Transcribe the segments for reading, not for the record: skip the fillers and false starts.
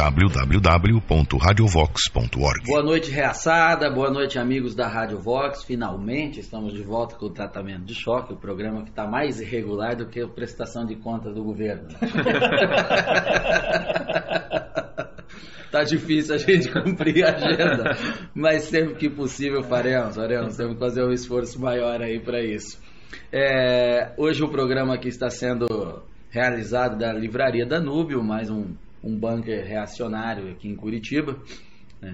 www.radiovox.org. Boa noite, reaçada, boa noite, amigos da Rádio Vox. Finalmente estamos de volta com o tratamento de choque, o programa que está mais irregular do que a prestação de contas do governo. Tá difícil a gente cumprir a agenda, mas sempre que possível faremos, temos que fazer um esforço maior aí para isso. Hoje o programa aqui está sendo realizado da Livraria Danúbio, mais um bunker reacionário aqui em Curitiba.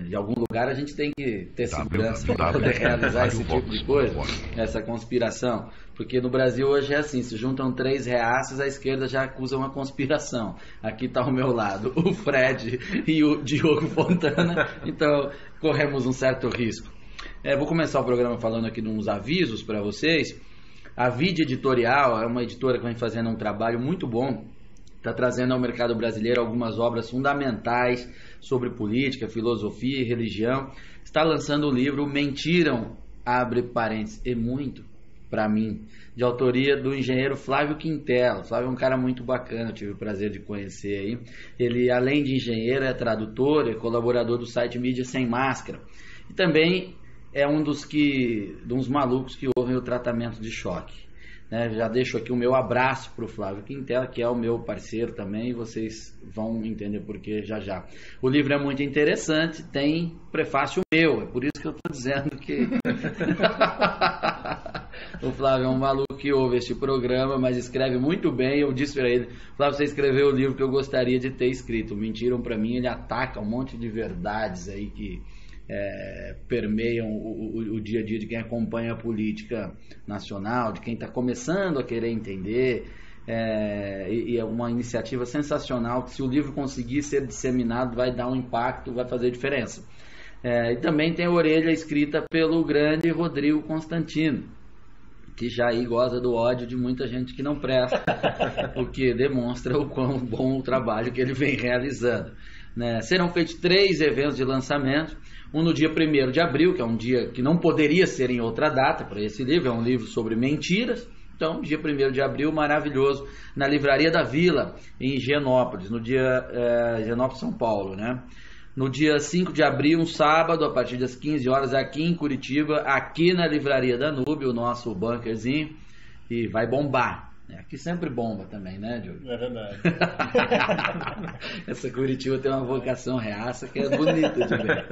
De algum lugar a gente tem que ter segurança para poder realizar esse tipo de coisa, essa conspiração. Porque no Brasil hoje é assim, se juntam 3 reaças, a esquerda já acusa uma conspiração. Aqui está ao meu lado o Fred e o Diogo Fontana, então corremos um certo risco. Vou começar o programa falando aqui de uns avisos para vocês. A Vide Editorial é uma editora que vem fazendo um trabalho muito bom, está trazendo ao mercado brasileiro algumas obras fundamentais sobre política, filosofia e religião. Está lançando o livro Mentiram, abre parênteses, e muito, para mim, de autoria do engenheiro Flávio Quintela. Flávio é um cara muito bacana, tive o prazer de conhecer aí. Ele, além de engenheiro, é tradutor, é colaborador do site Mídia Sem Máscara. E também é um dos malucos que ouvem o tratamento de choque. Já deixo aqui o meu abraço para o Flávio Quintela, que é o meu parceiro também, e vocês vão entender por que já. O livro é muito interessante, tem prefácio meu, é por isso que eu estou dizendo que o Flávio é um maluco que ouve este programa, mas escreve muito bem. Eu disse para ele: Flávio, você escreveu o livro que eu gostaria de ter escrito. Mentiram para mim, ele ataca um monte de verdades aí que permeiam o dia a dia de quem acompanha a política nacional, de quem está começando a querer entender, e é uma iniciativa sensacional que, se o livro conseguir ser disseminado, vai dar um impacto, vai fazer diferença. E também tem a orelha escrita pelo grande Rodrigo Constantino, que já aí goza do ódio de muita gente que não presta, o que demonstra o quão bom o trabalho que ele vem realizando. Serão feitos 3 eventos de lançamento, um no dia 1º de abril, que é um dia que não poderia ser em outra data para esse livro, é um livro sobre mentiras. Então, dia 1º de abril, maravilhoso, na Livraria da Vila, em Higienópolis, no dia Higienópolis, São Paulo, No dia 5 de abril, um sábado, a partir das 15 horas, aqui em Curitiba, aqui na Livraria Danúbio, o nosso bunkerzinho, e vai bombar. Aqui sempre bomba também, né, Diogo? É verdade. Essa Curitiba tem uma vocação reaça que é bonita de ver.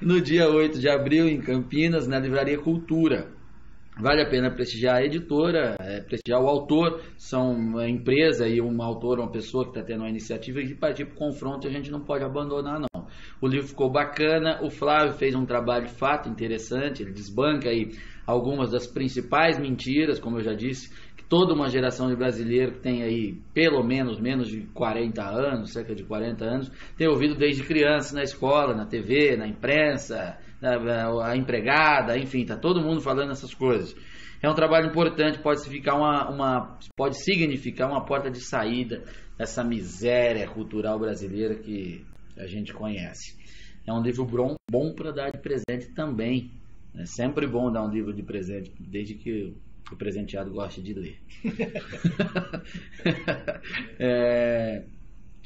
No dia 8 de abril, em Campinas, na Livraria Cultura. Vale a pena prestigiar a editora, prestigiar o autor. São uma empresa e um autor, uma pessoa que está tendo uma iniciativa, e partir para o confronto a gente não pode abandonar, não. O livro ficou bacana, o Flávio fez um trabalho de fato interessante, ele desbanca aí algumas das principais mentiras, como eu já disse, que toda uma geração de brasileiros que tem aí pelo menos de 40 anos, cerca de 40 anos, tem ouvido desde criança na escola, na TV, na imprensa, a empregada, enfim, está todo mundo falando essas coisas. É um trabalho importante, pode significar uma porta de saída dessa miséria cultural brasileira que a gente conhece. É um livro bom para dar de presente também. É sempre bom dar um livro de presente, desde que o presenteado goste de ler.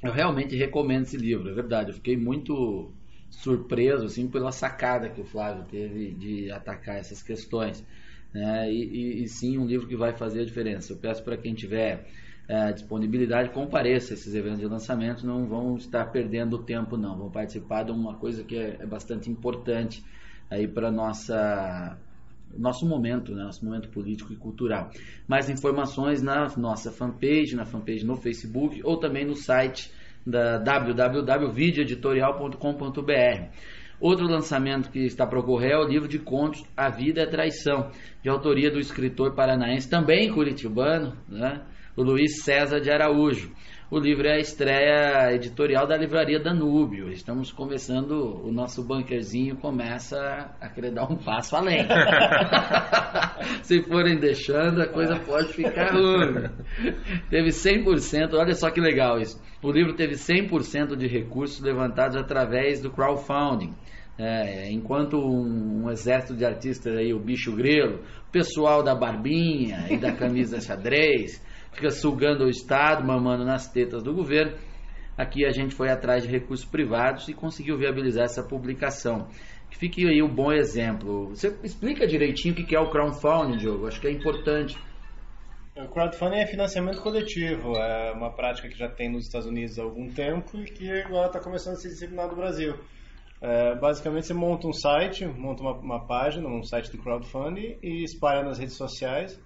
Eu realmente recomendo esse livro, é verdade. Eu fiquei muito surpreso assim, pela sacada que o Flávio teve de atacar essas questões. E sim, um livro que vai fazer a diferença. Eu peço para quem tiver disponibilidade, compareça a esses eventos de lançamento, não vão estar perdendo tempo, não. Vão participar de uma coisa que é bastante importante aí para nosso momento, nosso momento político e cultural. Mais informações na nossa fanpage, no Facebook, ou também no site da www.videoeditorial.com.br. Outro lançamento que está para ocorrer é o livro de contos A Vida é Traição, de autoria do escritor paranaense, também curitibano, o Luiz César de Araújo. O livro é a estreia editorial da Livraria Danúbio. Estamos começando, o nosso bunkerzinho começa a querer dar um passo além. Se forem deixando, a coisa pode ficar ruim. Teve 100%, olha só que legal isso. O livro teve 100% de recursos levantados através do crowdfunding. Enquanto um exército de artistas aí, o Bicho Grelo, o pessoal da barbinha e da camisa xadrez, fica sugando o Estado, mamando nas tetas do governo, aqui a gente foi atrás de recursos privados e conseguiu viabilizar essa publicação. Fique aí um bom exemplo. Você explica direitinho o que é o crowdfunding, Diogo? Acho que é importante. O crowdfunding é financiamento coletivo, é uma prática que já tem nos Estados Unidos há algum tempo e que agora está começando a se disseminar no Brasil. Basicamente você monta um site, monta uma página, um site de crowdfunding e espalha nas redes sociais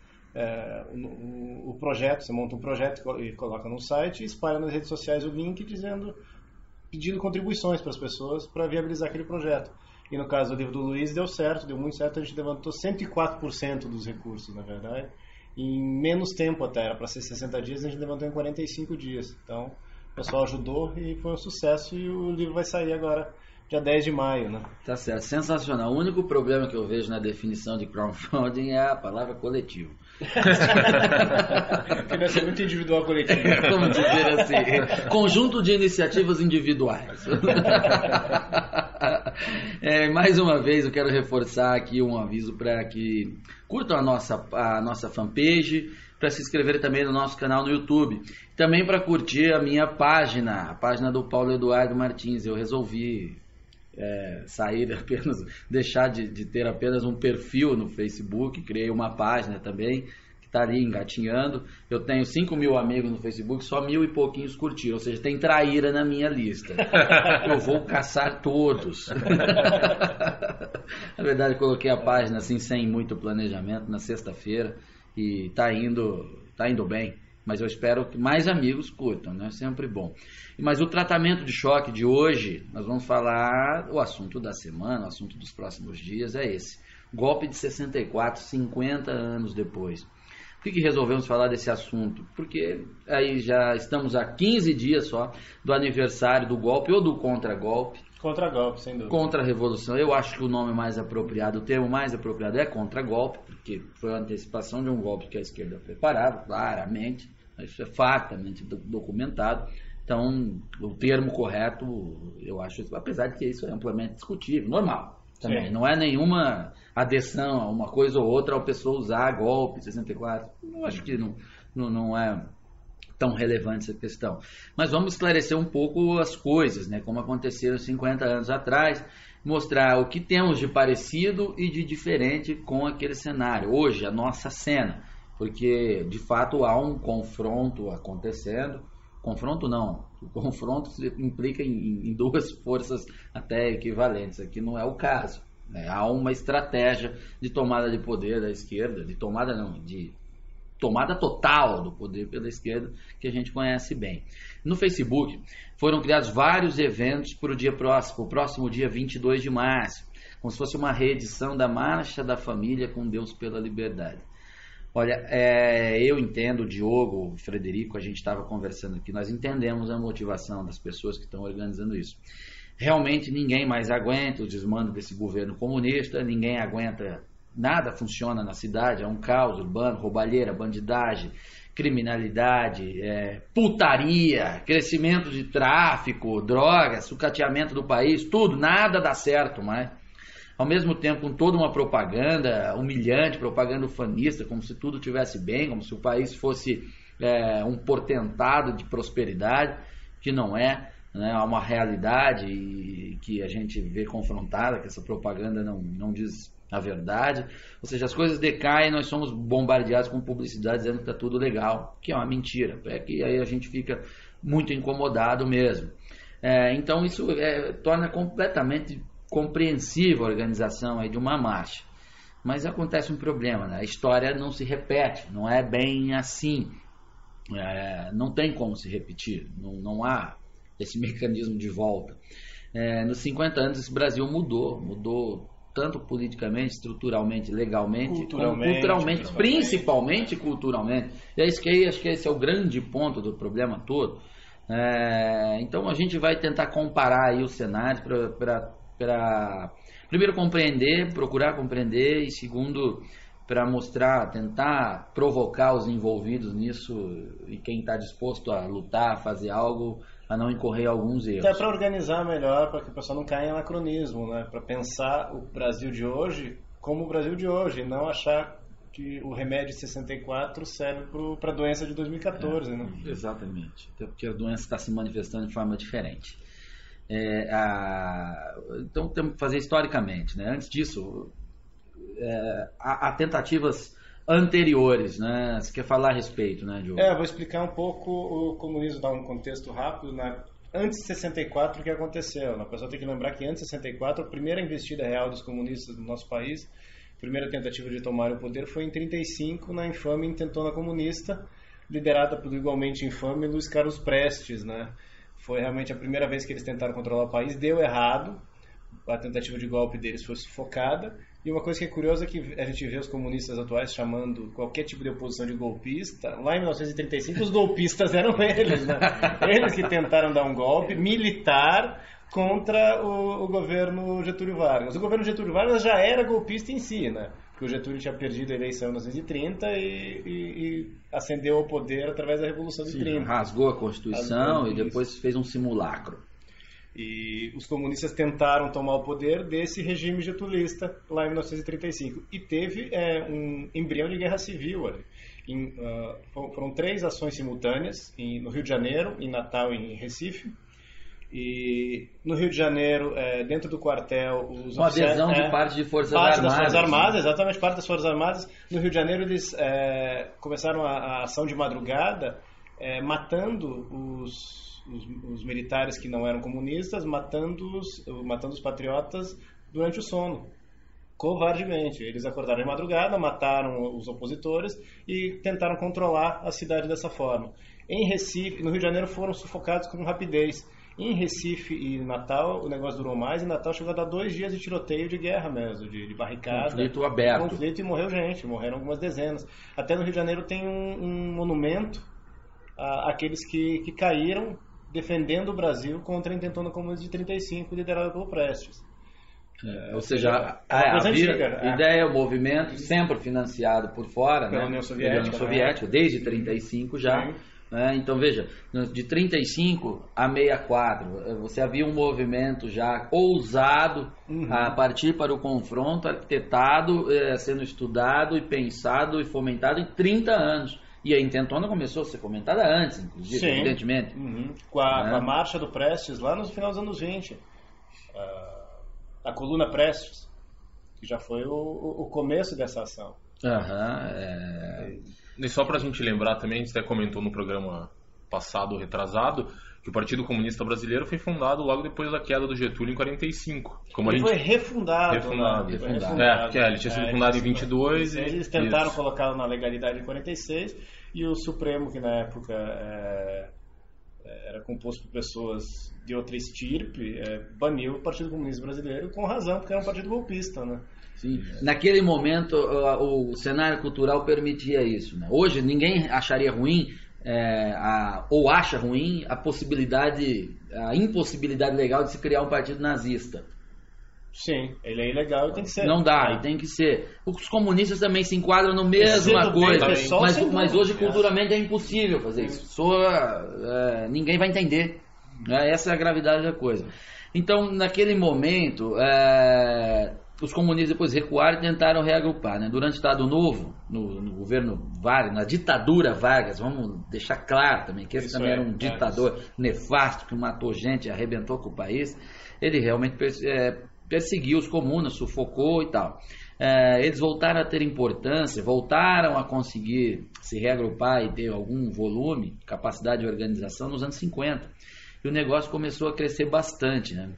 o projeto. Você monta um projeto e coloca no site e espalha nas redes sociais o link pedindo contribuições para as pessoas para viabilizar aquele projeto. E no caso do livro do Luiz deu certo, deu muito certo, a gente levantou 104% dos recursos, na verdade, em menos tempo até, era para ser 60 dias, a gente levantou em 45 dias. Então o pessoal ajudou e foi um sucesso e o livro vai sair agora dia 10 de maio, né? Tá certo, sensacional. O único problema que eu vejo na definição de crowdfunding é a palavra coletivo. Financiamento individual coletivo. Vamos dizer assim, conjunto de iniciativas individuais. Mais uma vez eu quero reforçar aqui um aviso para que curtam a nossa fanpage, para se inscrever também no nosso canal no YouTube, também para curtir a minha página, a página do Paulo Eduardo Martins. Eu resolvi deixar de ter apenas um perfil no Facebook, criei uma página também, que está ali engatinhando. Eu tenho 5.000 amigos no Facebook, só 1.000 e pouquinhos curtiram, ou seja, tem traíra na minha lista. Eu vou caçar todos. Na verdade, coloquei a página assim, sem muito planejamento, na sexta-feira, e está indo bem. Mas eu espero que mais amigos curtam, né? Sempre bom. Mas o tratamento de choque de hoje, nós vamos falar, o assunto da semana, o assunto dos próximos dias é esse. Golpe de 64, 50 anos depois. Por que resolvemos falar desse assunto? Porque aí já estamos há 15 dias só do aniversário do golpe ou do contra-golpe. Contra-golpe, sem dúvida. Contra-revolução. Eu acho que o nome mais apropriado, o termo mais apropriado é contra-golpe, porque foi a antecipação de um golpe que a esquerda preparava, claramente. Isso é factamente documentado. Então, o termo correto, eu acho, apesar de que isso é amplamente discutível, normal também. Sim. Não é nenhuma adesão a uma coisa ou outra ao pessoa usar golpe 64. Eu acho que não é tão relevante essa questão. Mas vamos esclarecer um pouco as coisas, né, como aconteceram 50 anos atrás, mostrar o que temos de parecido e de diferente com aquele cenário. Hoje, a nossa cena. Porque, de fato, há um confronto acontecendo. Confronto não. O confronto implica em duas forças até equivalentes. Aqui não é o caso. Há uma estratégia de tomada de poder da esquerda, de tomada total do poder pela esquerda, que a gente conhece bem. No Facebook, foram criados vários eventos para o próximo dia 22 de março, como se fosse uma reedição da Marcha da Família com Deus pela Liberdade. Olha, eu entendo, o Diogo, o Frederico, a gente estava conversando aqui, nós entendemos a motivação das pessoas que estão organizando isso. Realmente ninguém mais aguenta o desmando desse governo comunista, ninguém aguenta, nada funciona na cidade, é um caos urbano, roubalheira, bandidagem, criminalidade, putaria, crescimento de tráfico, drogas, sucateamento do país, tudo, nada dá certo mais. Ao mesmo tempo, com toda uma propaganda humilhante, propaganda ufanista, como se tudo estivesse bem, como se o país fosse um portentado de prosperidade, que não é, né? Há uma realidade que a gente vê confrontada, que essa propaganda não diz a verdade. Ou seja, as coisas decaem, nós somos bombardeados com publicidade dizendo que está tudo legal, que é uma mentira. É que aí a gente fica muito incomodado mesmo. Então isso torna completamente compreensível a organização aí de uma marcha. Mas acontece um problema, né? A história não se repete, não é bem assim. Não tem como se repetir, não há esse mecanismo de volta. Nos 50 anos esse Brasil mudou tanto politicamente, estruturalmente, legalmente, culturalmente, principalmente culturalmente. E acho que esse é o grande ponto do problema todo. Então a gente vai tentar comparar aí os cenários para primeiro procurar compreender, e segundo, para mostrar, tentar provocar os envolvidos nisso e quem está disposto a lutar, a fazer algo, a não incorrer alguns erros. Até para organizar melhor, para que o pessoal não caia em anacronismo, né? Para pensar o Brasil de hoje como o Brasil de hoje, e não achar que o remédio de 64 serve para a doença de 2014, né? Exatamente, até porque a doença está se manifestando de forma diferente. Então temos que fazer historicamente, né? Antes disso, há tentativas anteriores, né? Você quer falar a respeito, né, Diogo? Vou explicar um pouco o comunismo, dar um contexto rápido, né? Antes de 64, o que aconteceu? A pessoa tem que lembrar que antes de 64, a primeira investida real dos comunistas no nosso país, a primeira tentativa de tomar o poder foi em 35, na infame intentona comunista, liderada pelo igualmente infame Luiz Carlos Prestes, né? Foi realmente a primeira vez que eles tentaram controlar o país, deu errado, a tentativa de golpe deles foi sufocada, e uma coisa que é curiosa é que a gente vê os comunistas atuais chamando qualquer tipo de oposição de golpista. Lá em 1935 os golpistas eram eles, né? Eles que tentaram dar um golpe militar contra o governo Getúlio Vargas. O governo Getúlio Vargas já era golpista em si, né? Porque o Getúlio tinha perdido a eleição em 1930 e ascendeu ao poder através da Revolução de 30. Rasgou a Constituição e depois fez um simulacro. E os comunistas tentaram tomar o poder desse regime getulista lá em 1935. E teve um embrião de guerra civil ali. Foram 3 ações simultâneas no Rio de Janeiro, em Natal e em Recife. E no Rio de Janeiro, dentro do quartel, os uma adesão de parte de Forças Armadas. Armadas. Das Forças Armadas, exatamente, parte das Forças Armadas. No Rio de Janeiro, eles começaram a ação de madrugada, matando os militares que não eram comunistas, matando os patriotas durante o sono, covardemente. Eles acordaram de madrugada, mataram os opositores e tentaram controlar a cidade dessa forma. Em Recife, no Rio de Janeiro, foram sufocados com rapidez. Em Recife e Natal, o negócio durou mais, e Natal chegou a dar 2 dias de tiroteio de guerra mesmo, de barricada. Conflito aberto. Conflito, e morreu gente, morreram algumas dezenas. Até no Rio de Janeiro tem um monumento àqueles que caíram defendendo o Brasil contra a intentona comunista de 35, liderada pelo Prestes. Ou seja, a ideia, o movimento, sempre financiado por fora, pela União Soviética, desde 35 já. Então veja, de 35 a 64, você havia um movimento já ousado a partir para o confronto, arquitetado, sendo estudado e pensado e fomentado em 30 anos. E a intentona começou a ser fomentada antes, inclusive, evidentemente. Com a marcha do Prestes lá no final dos anos 20. A coluna Prestes, que já foi o começo dessa ação. E só pra gente lembrar também, a gente até comentou no programa passado, retrasado, que o Partido Comunista Brasileiro foi fundado logo depois da queda do Getúlio em 45. Ele foi refundado. Ele tinha sido fundado em 22. Eles tentaram colocá-lo na legalidade em 46, e o Supremo, que na época era composto por pessoas de outra estirpe, baniu o Partido Comunista Brasileiro, com razão, porque era um partido golpista, né? Sim. Naquele momento o cenário cultural permitia isso, né? Hoje ninguém acharia ruim ou acha ruim a impossibilidade legal de se criar um partido nazista. Sim, ele é ilegal e tem que ser. Não dá, e tem que ser. Os comunistas também se enquadram na mesma coisa, mas hoje culturalmente é impossível fazer isso. Ninguém vai entender. Essa é a gravidade da coisa. Então, naquele momento, os comunistas depois recuaram e tentaram reagrupar, né? Durante o Estado Novo, no governo Vargas, na ditadura Vargas, vamos deixar claro também que esse também era um ditador nefasto que matou gente, arrebentou com o país. Ele realmente perseguiu os comunas, sufocou e tal. Eles voltaram a ter importância, voltaram a conseguir se reagrupar e ter algum volume, capacidade de organização nos anos 50. E o negócio começou a crescer bastante, né?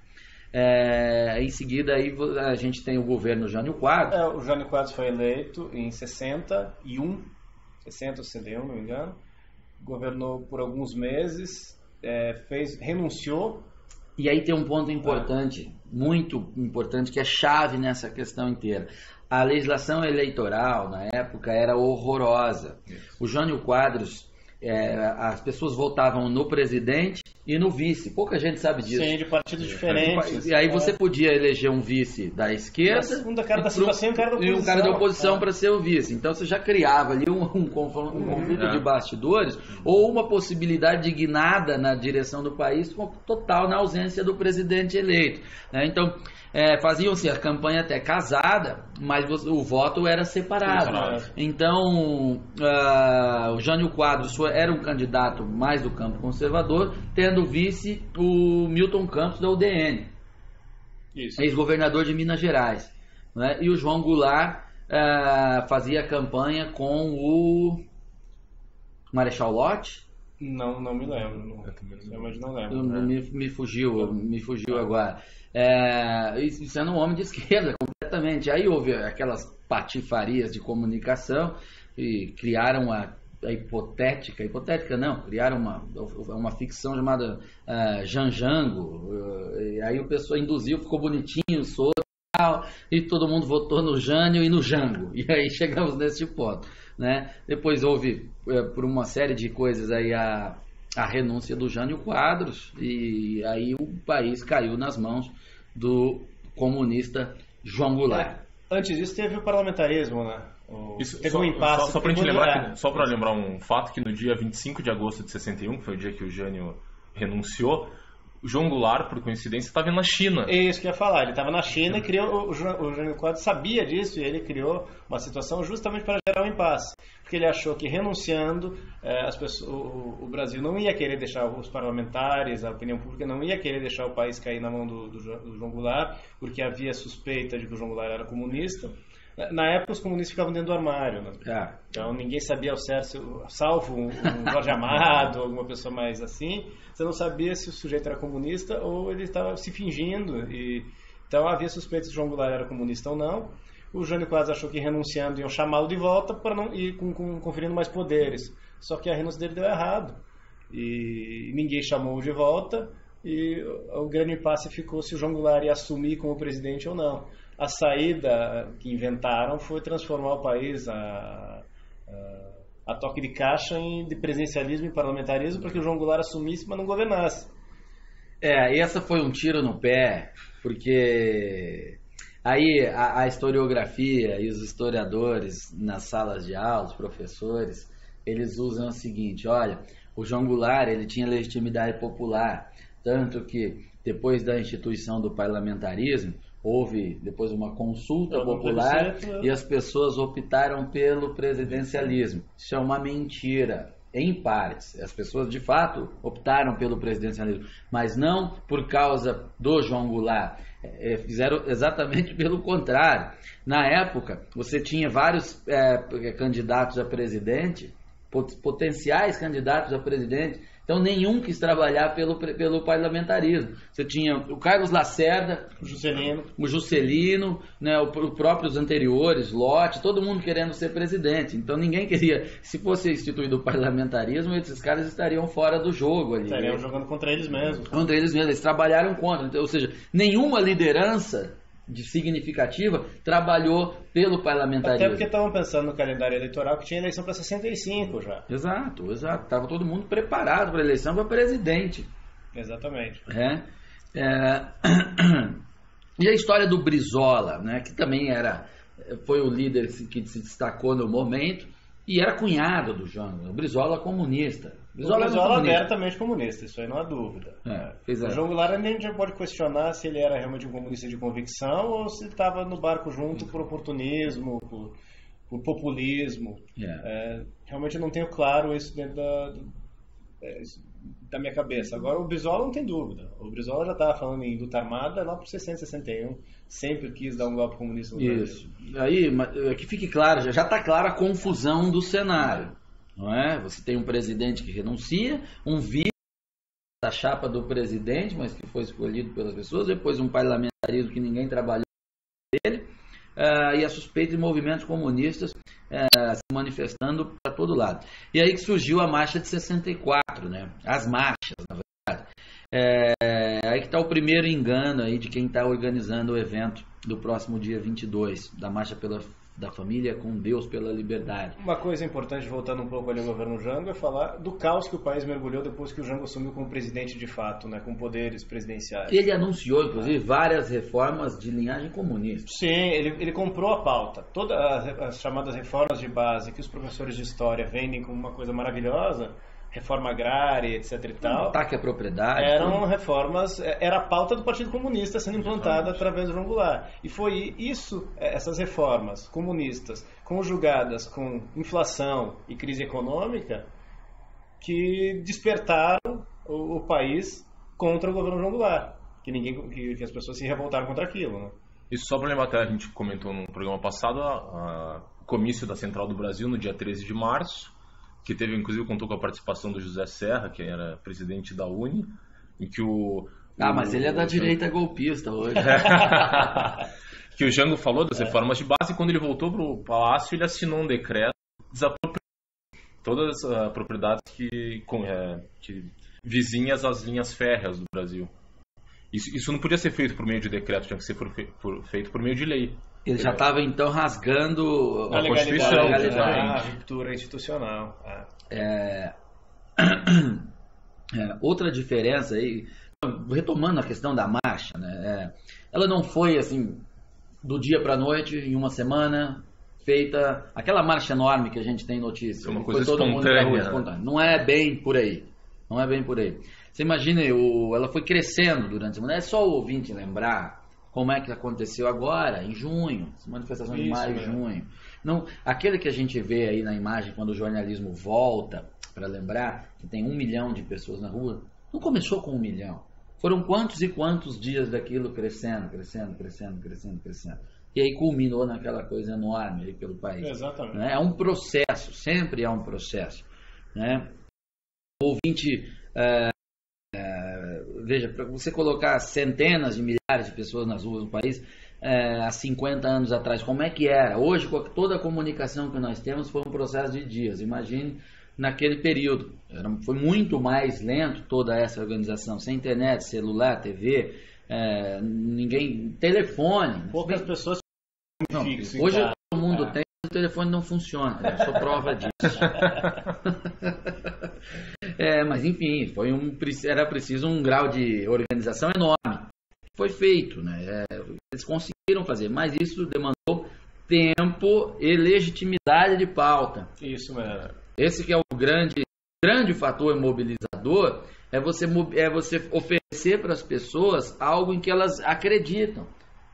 Em seguida aí a gente tem o governo Jânio Quadros. O Jânio Quadros foi eleito em 61, não me engano. Governou por alguns meses, renunciou. E aí tem um ponto importante, muito importante, que é chave nessa questão inteira. A legislação eleitoral na época era horrorosa. O Jânio Quadros as pessoas votavam no presidente e no vice. Pouca gente sabe disso. Sim, de partidos diferentes. E aí você podia eleger um vice da esquerda Um cara da situação e um cara da oposição. E um cara da oposição para ser o vice. Então você já criava ali um conflito de bastidores ou uma possibilidade de guinada na direção do país total na ausência do presidente eleito. Né? Então faziam-se a campanha até casada, mas o voto era separado. Então o Jânio Quadros era um candidato mais do campo conservador, tendo vice o Milton Campos da UDN, ex-governador de Minas Gerais, né? E o João Goulart fazia campanha com o Marechal Lott. Não me lembro. Realmente não lembro. Me fugiu agora. Sendo um homem de esquerda completamente. Aí houve aquelas patifarias de comunicação e criaram criaram uma ficção chamada Janjango. E aí o pessoal induziu, ficou bonitinho, solto, e todo mundo votou no Jânio e no Jango. E aí chegamos nesse ponto, né? Depois houve, por uma série de coisas aí, a renúncia do Jânio Quadros, e aí o país caiu nas mãos do comunista João Goulart. Antes disso teve o parlamentarismo, né? Teve um impasse. Só para lembrar um fato, que no dia 25 de agosto de 61, que foi o dia que o Jânio renunciou, o João Goulart, por coincidência, estava na China. É isso que eu ia falar. Ele estava na China e criou. O Jânio Quadros sabia disso e ele criou uma situação justamente para gerar um impasse. Porque ele achou que renunciando, o Brasil não ia querer deixar os parlamentares, a opinião pública não ia querer deixar o país cair na mão do João Goulart, porque havia suspeita de que o João Goulart era comunista. Na época os comunistas ficavam dentro do armário, né? Então ninguém sabia ao certo, salvo um Jorge Amado, alguma pessoa mais assim, você não sabia se o sujeito era comunista ou ele estava se fingindo. Então havia suspeitas se o João Goulart era comunista ou não. O Jânio Quadros achou que renunciando iam chamá-lo de volta para não ir conferindo mais poderes. Só que a renúncia dele deu errado e ninguém chamou-o de volta, e o grande impasse ficou se o João Goulart ia assumir como presidente ou não. A saída que inventaram foi transformar o país a toque de caixa de presidencialismo e parlamentarismo para que o João Goulart assumisse, mas não governasse. E essa foi um tiro no pé, porque aí a historiografia e os historiadores nas salas de aula, os professores, eles usam o seguinte: olha, o João Goulart ele tinha legitimidade popular, tanto que depois da instituição do parlamentarismo, houve depois uma consulta popular e as pessoas optaram pelo presidencialismo. Isso é uma mentira, em partes. As pessoas de fato optaram pelo presidencialismo, mas não por causa do João Goulart. Fizeram exatamente pelo contrário. Na época, você tinha vários candidatos a presidente, potenciais candidatos a presidente. Então nenhum quis trabalhar pelo parlamentarismo. Você tinha o Carlos Lacerda, o Juscelino, né, os próprios anteriores, Lott, todo mundo querendo ser presidente. Então ninguém queria. Se fosse instituído o parlamentarismo, esses caras estariam fora do jogo ali. Estariam jogando contra eles mesmos. Contra eles mesmos, eles trabalharam contra. Então, ou seja, nenhuma liderança significativa trabalhou pelo parlamentarismo. Até porque estavam pensando no calendário eleitoral que tinha eleição para 65 já. Exato. Estava todo mundo preparado para a eleição para presidente. Exatamente. E a história do Brizola, né, que também foi o líder que se destacou no momento e era cunhado do João. O Brizola comunista. O Brizola abertamente comunista, isso aí não há dúvida. O João Goulart a gente já pode questionar se ele era realmente um comunista de convicção ou se ele estava no barco junto por oportunismo, por populismo. Realmente eu não tenho claro isso dentro da minha cabeça. Agora o Brizola não tem dúvida. O Brizola já estava falando em luta armada lá por 661, sempre quis dar um golpe comunista no Brasil. Isso. Aí, que fique claro, já está clara a confusão do cenário. Não é? Você tem um presidente que renuncia, um vice da chapa do presidente, mas que foi escolhido pelas pessoas, depois um parlamentarismo que ninguém trabalhou dele, e a suspeita de movimentos comunistas se manifestando para todo lado. E aí que surgiu a marcha de 64, né? As marchas, na verdade. Aí que está o primeiro engano aí de quem está organizando o evento do próximo dia 22, da Marcha pela da família com Deus pela liberdade. Uma coisa importante, voltando um pouco ali ao governo Jango, é falar do caos que o país mergulhou depois que o Jango assumiu como presidente de fato, né, com poderes presidenciais. Ele anunciou, inclusive, várias reformas de linhagem comunista. Sim, ele comprou a pauta. Todas as chamadas reformas de base que os professores de história vendem como uma coisa maravilhosa, reforma agrária, etc e tal, Ataque à propriedade. eram reformas, era a pauta do Partido Comunista sendo implantada através do João Goulart. E foi isso, essas reformas comunistas, conjugadas com inflação e crise econômica, que despertaram o país contra o governo João Goulart. Que as pessoas se revoltaram contra aquilo, né? Isso só para lembrar, até a gente comentou no programa passado, o comício da Central do Brasil no dia 13 de março, que teve, inclusive, contou com a participação do José Serra, que era presidente da UNE, em que mas ele é da direita golpista hoje. que o Jango falou das reformas de base, e quando ele voltou para o Palácio, ele assinou um decreto desapropriando todas as propriedades que vizinhas às linhas férreas do Brasil. Isso não podia ser feito por meio de decreto, tinha que ser feito por meio de lei. Ele já estava, então, rasgando a Constituição. a ruptura institucional. Outra diferença aí, retomando a questão da marcha, né? Ela não foi assim, do dia para a noite, em uma semana, feita aquela marcha enorme que a gente tem notícia. É uma coisa foi todo mundo pra rua, espontânea. espontânea. Não é bem por aí. Não é bem por aí. Você imagina, ela foi crescendo durante a semana. É só o ouvinte lembrar como é que aconteceu agora, em junho, manifestação de maio, junho. Não, aquele que a gente vê aí na imagem, quando o jornalismo volta, para lembrar que tem 1 milhão de pessoas na rua, não começou com 1 milhão. Foram quantos e quantos dias daquilo crescendo. E aí culminou naquela coisa enorme aí pelo país. Exatamente. Né? É um processo, sempre é um processo. Né? O ouvinte... veja, para você colocar centenas de milhares de pessoas nas ruas do país, há 50 anos atrás, como é que era? Hoje, toda a comunicação que nós temos foi um processo de dias. Imagine naquele período. Foi muito mais lento toda essa organização, sem internet, celular, TV, telefone. Poucas pessoas não, hoje todo mundo tem, o telefone não funciona. Eu sou prova disso. Mas enfim, era preciso um grau de organização enorme. Foi feito, né? Eles conseguiram fazer, mas isso demandou tempo e legitimidade de pauta. Isso mesmo. Esse que é o grande fator mobilizador, é você oferecer para as pessoas algo em que elas acreditam.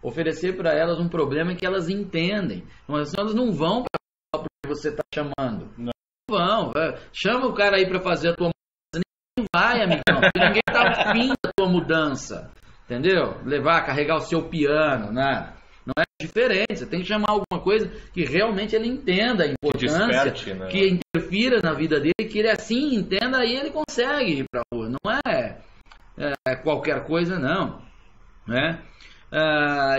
Oferecer para elas um problema em que elas entendem. Mas elas não vão para porque você está chamando. Não vão. Chama o cara aí para fazer a tua mudança. Nem vai, amigão. Porque ninguém está afim da tua mudança. Entendeu? Carregar o seu piano, né? Não é diferente. Você tem que chamar alguma coisa que realmente ele entenda a importância, que interfira na vida dele, que ele assim entenda, aí ele consegue ir para a rua. Não é qualquer coisa, não. Né?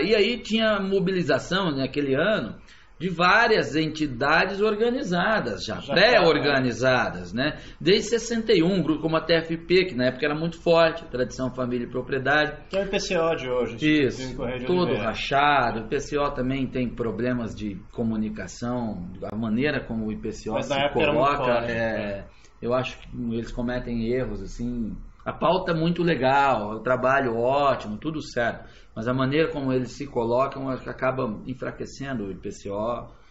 E aí tinha mobilização naquele ano de várias entidades organizadas, já pré-organizadas, né? Desde 61, um grupo como a TFP, que na época era muito forte, Tradição, Família e Propriedade. Que é o IPCO de hoje. Isso, todo rachado. O IPCO também tem problemas de comunicação, a maneira como o IPCO se coloca, eu acho que eles cometem erros, assim. A pauta é muito legal, o trabalho ótimo, tudo certo. Mas a maneira como eles se colocam acaba enfraquecendo o IPCO.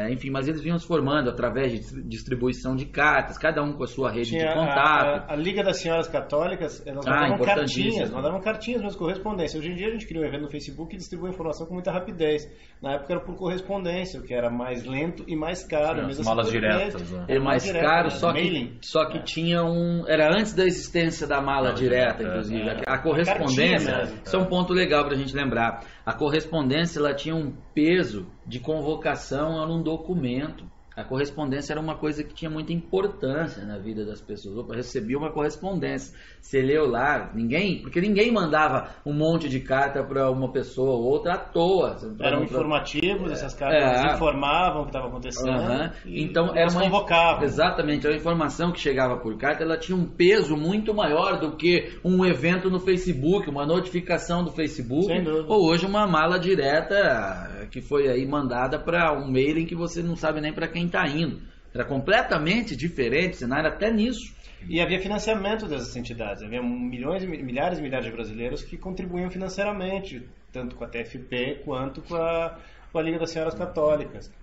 Enfim, mas eles vinham se formando através de distribuição de cartas, cada um com a sua rede de contato. A Liga das Senhoras Católicas, elas mandavam cartinhas, mas correspondência. Hoje em dia a gente cria um evento no Facebook e distribui informação com muita rapidez. Na época era por correspondência, o que era mais lento e mais caro. As malas diretas. Né? Era mais caro, só que tinha era antes da existência da mala direta, inclusive. A correspondência, isso é um ponto legal para a gente lembrar. A correspondência ela tinha um peso de convocação a um documento. A correspondência era uma coisa que tinha muita importância na vida das pessoas. Opa, recebi uma correspondência. Você leu lá, porque ninguém mandava um monte de carta para uma pessoa ou outra à toa. Eram informativos, essas cartas informavam o que estava acontecendo. Então era uma convocavam. Exatamente, a informação que chegava por carta, ela tinha um peso muito maior do que um evento no Facebook, uma notificação do Facebook, sem dúvida, ou hoje uma mala direta que foi aí mandada para um mailing que você não sabe nem para quem está indo. Era completamente diferente o cenário até nisso. E havia financiamento dessas entidades. Havia milhares e milhares de brasileiros que contribuíam financeiramente, tanto com a TFP quanto com a Liga das Senhoras Católicas.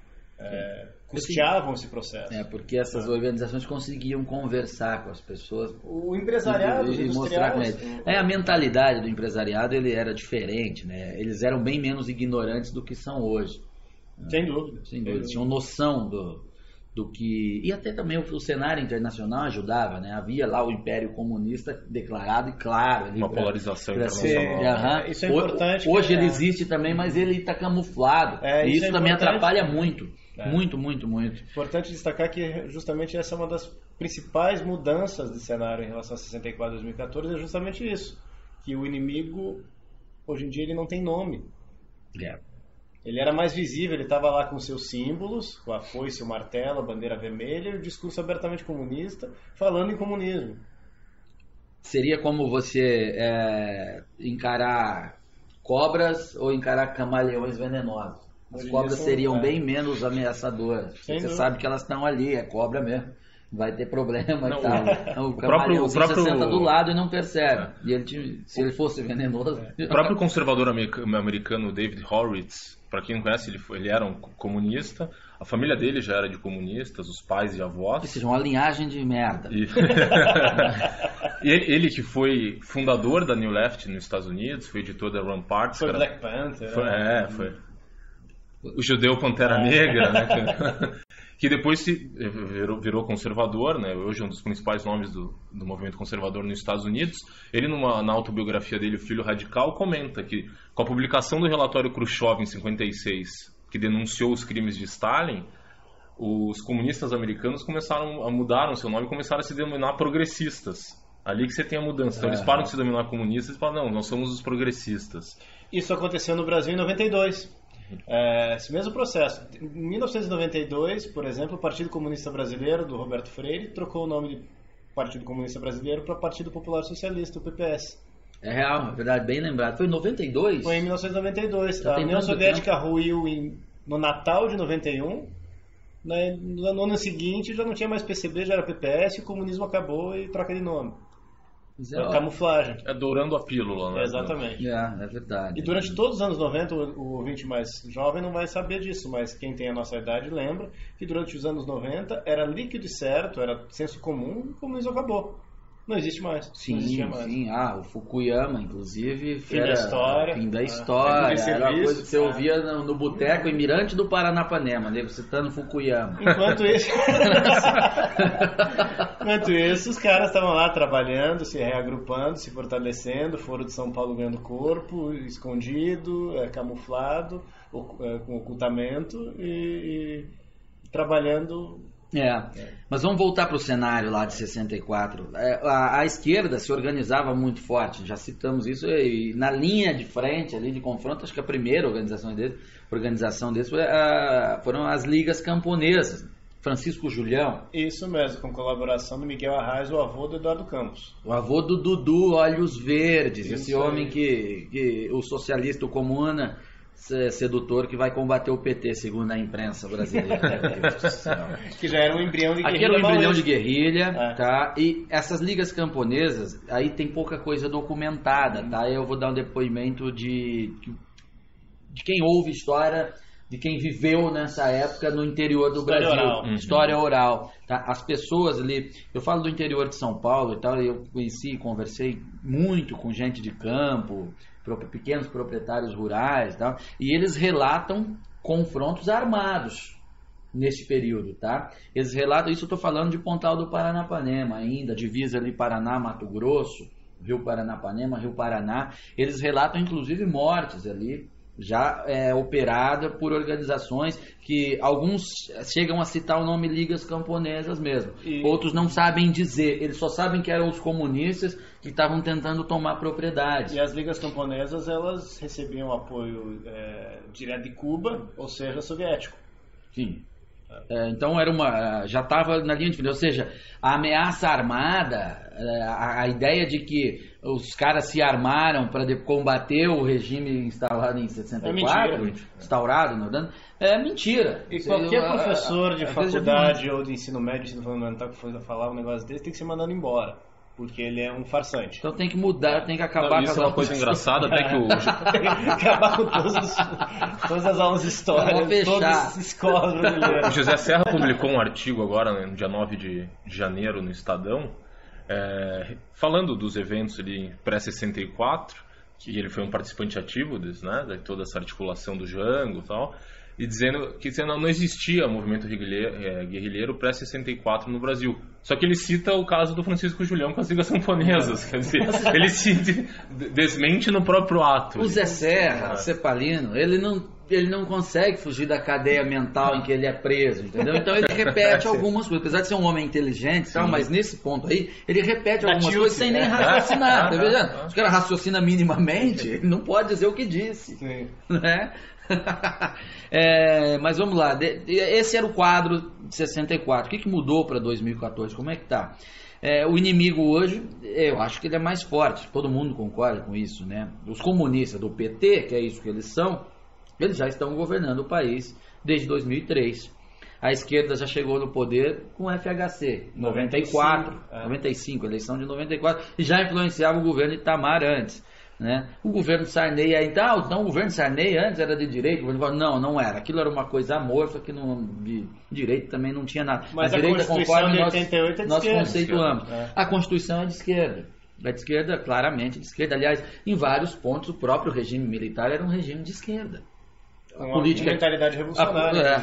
Custeavam esse processo. Porque essas organizações conseguiam conversar com as pessoas. O empresariado e mostrar com eles. A mentalidade do empresariado ele era diferente, né? Eles eram bem menos ignorantes do que são hoje. Sem dúvida. Tinham noção do que... E até também o cenário internacional ajudava, né? Havia lá o Império Comunista declarado e claro. Uma polarização internacional. Isso é importante. Hoje ele existe também, mas ele está camuflado. E isso também atrapalha muito. Muito. Importante destacar que justamente essa é uma das principais mudanças de cenário em relação a 64 e 2014, é justamente isso. Que o inimigo, hoje em dia, ele não tem nome. Ele era mais visível, ele estava lá com seus símbolos, com a foice, o martelo, a bandeira vermelha e o discurso abertamente comunista, falando em comunismo. Seria como você encarar cobras ou encarar camaleões venenosos. As cobras seriam bem menos ameaçadoras. Você sabe que elas estão ali, é cobra mesmo. Vai ter problema e tal. O camaleãozinho você senta do lado e não percebe. E ele se ele fosse venenoso... O próprio conservador americano David Horowitz, para quem não conhece, ele era um comunista. A família dele já era de comunistas, os pais e avós. Ou seja, uma linhagem de merda. E ele que foi fundador da New Left nos Estados Unidos, foi editor da Rampart. Foi Black Panther. Foi. O judeu Pantera Negra, né? Que depois virou conservador, né? Hoje é um dos principais nomes do movimento conservador nos Estados Unidos. Ele, na autobiografia dele, O Filho Radical, comenta que com a publicação do relatório Khrushchev em 56, que denunciou os crimes de Stalin, os comunistas americanos começaram a mudar o seu nome e começaram a se denominar progressistas. Ali que você tem a mudança. Então eles param de se denominar comunistas e falam, não, nós somos os progressistas. Isso aconteceu no Brasil em 92. Esse mesmo processo. Em 1992, por exemplo, o Partido Comunista Brasileiro, do Roberto Freire, trocou o nome de Partido Comunista Brasileiro para Partido Popular Socialista, o PPS. É real, é verdade, bem lembrado. Foi em 92? Foi em 1992. A União Soviética ruiu no Natal de 91. No ano seguinte já não tinha mais PCB, já era PPS, o comunismo acabou e troca de nome. Camuflagem. Dourando a pílula, né? Exatamente. É verdade. E durante todos os anos 90, o ouvinte mais jovem não vai saber disso, mas quem tem a nossa idade lembra que durante os anos 90 era líquido e certo, era senso comum, e o comunismo acabou. Não existe mais. Sim. O Fukuyama, inclusive, fim da história. Fim da história. Era uma coisa que você ouvia no boteco em Mirante do Paranapanema, né? Citando Fukuyama. Enquanto isso, os caras estavam lá trabalhando, se reagrupando, se fortalecendo, Foro de São Paulo ganhando corpo, escondido, camuflado, com ocultamento e trabalhando... Mas vamos voltar para o cenário lá de 64. A esquerda se organizava muito forte, já citamos isso, e na linha de frente ali de confronto, acho que a primeira organização deles foram as ligas camponesas. Francisco Julião. Isso mesmo, com colaboração do Miguel Arraes, o avô do Eduardo Campos. O avô do Dudu Olhos Verdes, esse homem que o socialista, o comuna... sedutor que vai combater o PT, segundo a imprensa brasileira. Que já era um embrião de guerrilha. Aqui era um embrião de guerrilha, tá? E essas ligas camponesas, aí tem pouca coisa documentada, tá? Eu vou dar um depoimento de quem ouve história, de quem viveu nessa época no interior do Brasil. Oral. História oral. Tá? As pessoas ali, eu falo do interior de São Paulo e tal, eu conversei muito com gente de campo, pequenos proprietários rurais e tal, e eles relatam confrontos armados neste período, tá? Eles relatam, isso eu estou falando de Pontal do Paranapanema ainda, divisa ali Paraná, Mato Grosso, Rio Paranapanema, Rio Paraná, eles relatam inclusive mortes ali já é operada por organizações que alguns chegam a citar o nome Ligas Camponesas mesmo. Outros não sabem dizer, eles só sabem que eram os comunistas que estavam tentando tomar propriedade. E as Ligas Camponesas, elas recebiam apoio direto de Cuba, ou seja, soviético. Sim. Então já estava na linha de frente, ou seja, a ameaça armada, a ideia de que os caras se armaram para combater o regime instalado em 64, instaurado no Dano, é mentira. E qualquer professor de faculdade ou de ensino médio, ensino fundamental que for falar um negócio desse tem que ser mandado embora. Porque ele é um farsante. Então tem que mudar, tem que acabar com isso. É uma coisa engraçada, até que tem que acabar com todas as aulas de história, todas as escolas brasileiras. O José Serra publicou um artigo agora, no dia 9 de janeiro, no Estadão, falando dos eventos ali pré-64, que ele foi um participante ativo de toda essa articulação do Jango e tal, e dizendo que não existia movimento guerrilheiro pré-64 no Brasil. Só que ele cita o caso do Francisco Julião com as Ligas Camponesas. Quer dizer, ele se desmente no próprio ato. O Zé Serra, Cepalino, ele não consegue fugir da cadeia mental em que ele é preso, entendeu? Então ele repete algumas coisas. Apesar de ser um homem inteligente, tal, mas nesse ponto aí, ele repete algumas coisas sem nem raciocinar. Tá vendo? Se o cara raciocina minimamente, ele não pode dizer o que disse. Sim. Né? Mas vamos lá, esse era o quadro de 64. O que mudou para 2014? Como é que tá? O inimigo hoje, eu acho que ele é mais forte, todo mundo concorda com isso, né? Os comunistas do PT, que é isso que eles são, eles já estão governando o país desde 2003. A esquerda já chegou no poder com o FHC, 95, eleição de 94, e já influenciava o governo Itamar antes. Né? O governo Sarney então o governo Sarney antes era de direita, não era, aquilo era uma coisa amorfa que de direito também não tinha nada. Mas a Constituição de 88 é de nós esquerda. Conceituamos. A Constituição é de esquerda, claramente de esquerda. Aliás, em vários pontos o próprio regime militar era um regime de esquerda. A mentalidade revolucionária.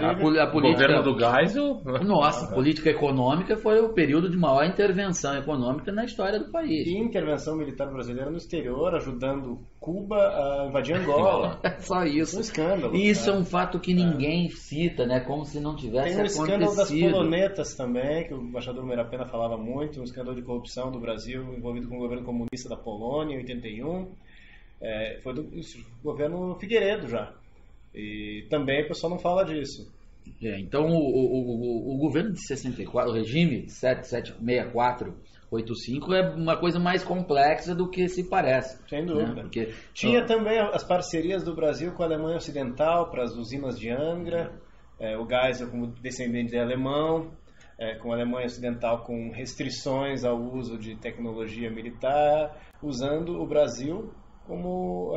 O governo do Geisel. Nossa, a política econômica foi o período de maior intervenção econômica na história do país. E intervenção militar brasileira no exterior, ajudando Cuba a invadir Angola. Só isso. Um escândalo. E isso é um fato que ninguém cita, né? Como se não tivesse acontecido. Tem um escândalo das polonetas também, que o embaixador Meirapena falava muito, um escândalo de corrupção do Brasil envolvido com o governo comunista da Polônia em 81. Foi do governo Figueiredo já. E também o pessoal não fala disso. Então o governo de 64, o regime de 764, 85 é uma coisa mais complexa do que se parece. Sem dúvida. Né? Porque tinha também as parcerias do Brasil com a Alemanha Ocidental para as usinas de Angra, o Geisel como descendente de alemão, com a Alemanha Ocidental com restrições ao uso de tecnologia militar, usando o Brasil como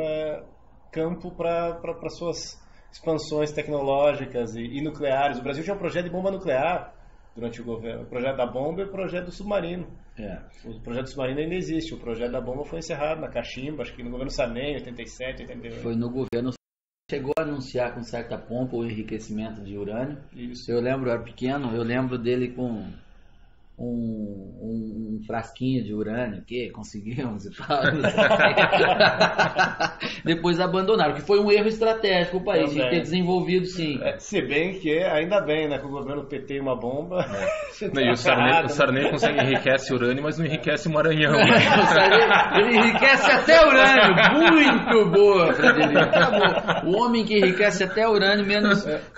campo para suas expansões tecnológicas e nucleares. O Brasil tinha um projeto de bomba nuclear durante o governo. O projeto da bomba e o projeto do submarino. O projeto do submarino ainda existe. O projeto da bomba foi encerrado na Cachimba, acho que no governo Sarney, 87, 88. Foi no governo. Chegou a anunciar com certa pompa o enriquecimento de urânio. Isso. Eu era pequeno, eu lembro dele com um frasquinho de urânio que conseguimos e tal. Depois abandonaram, que foi um erro estratégico o país, tinha que ter desenvolvido sim. Se bem que ainda bem, né, que o governo PT uma bomba. E o Sarney consegue enriquece urânio, mas não enriquece o Maranhão. Né? Ele enriquece até urânio, muito boa, Frederico. Tá bom. O homem que enriquece até urânio,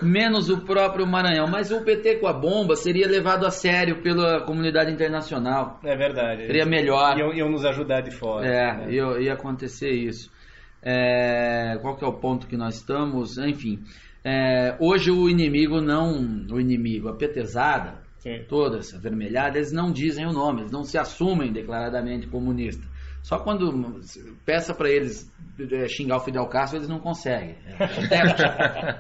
menos o próprio Maranhão. Mas o PT com a bomba seria levado a sério pela comunidade internacional. É verdade. Seria melhor. Iam nos ajudar de fora. Né? Ia acontecer isso. Qual que é o ponto que nós estamos? Enfim, hoje o inimigo, a petezada, toda essa vermelhada, eles não dizem o nome, eles não se assumem declaradamente comunista. Só quando peça para eles xingar o Fidel Castro, eles não conseguem.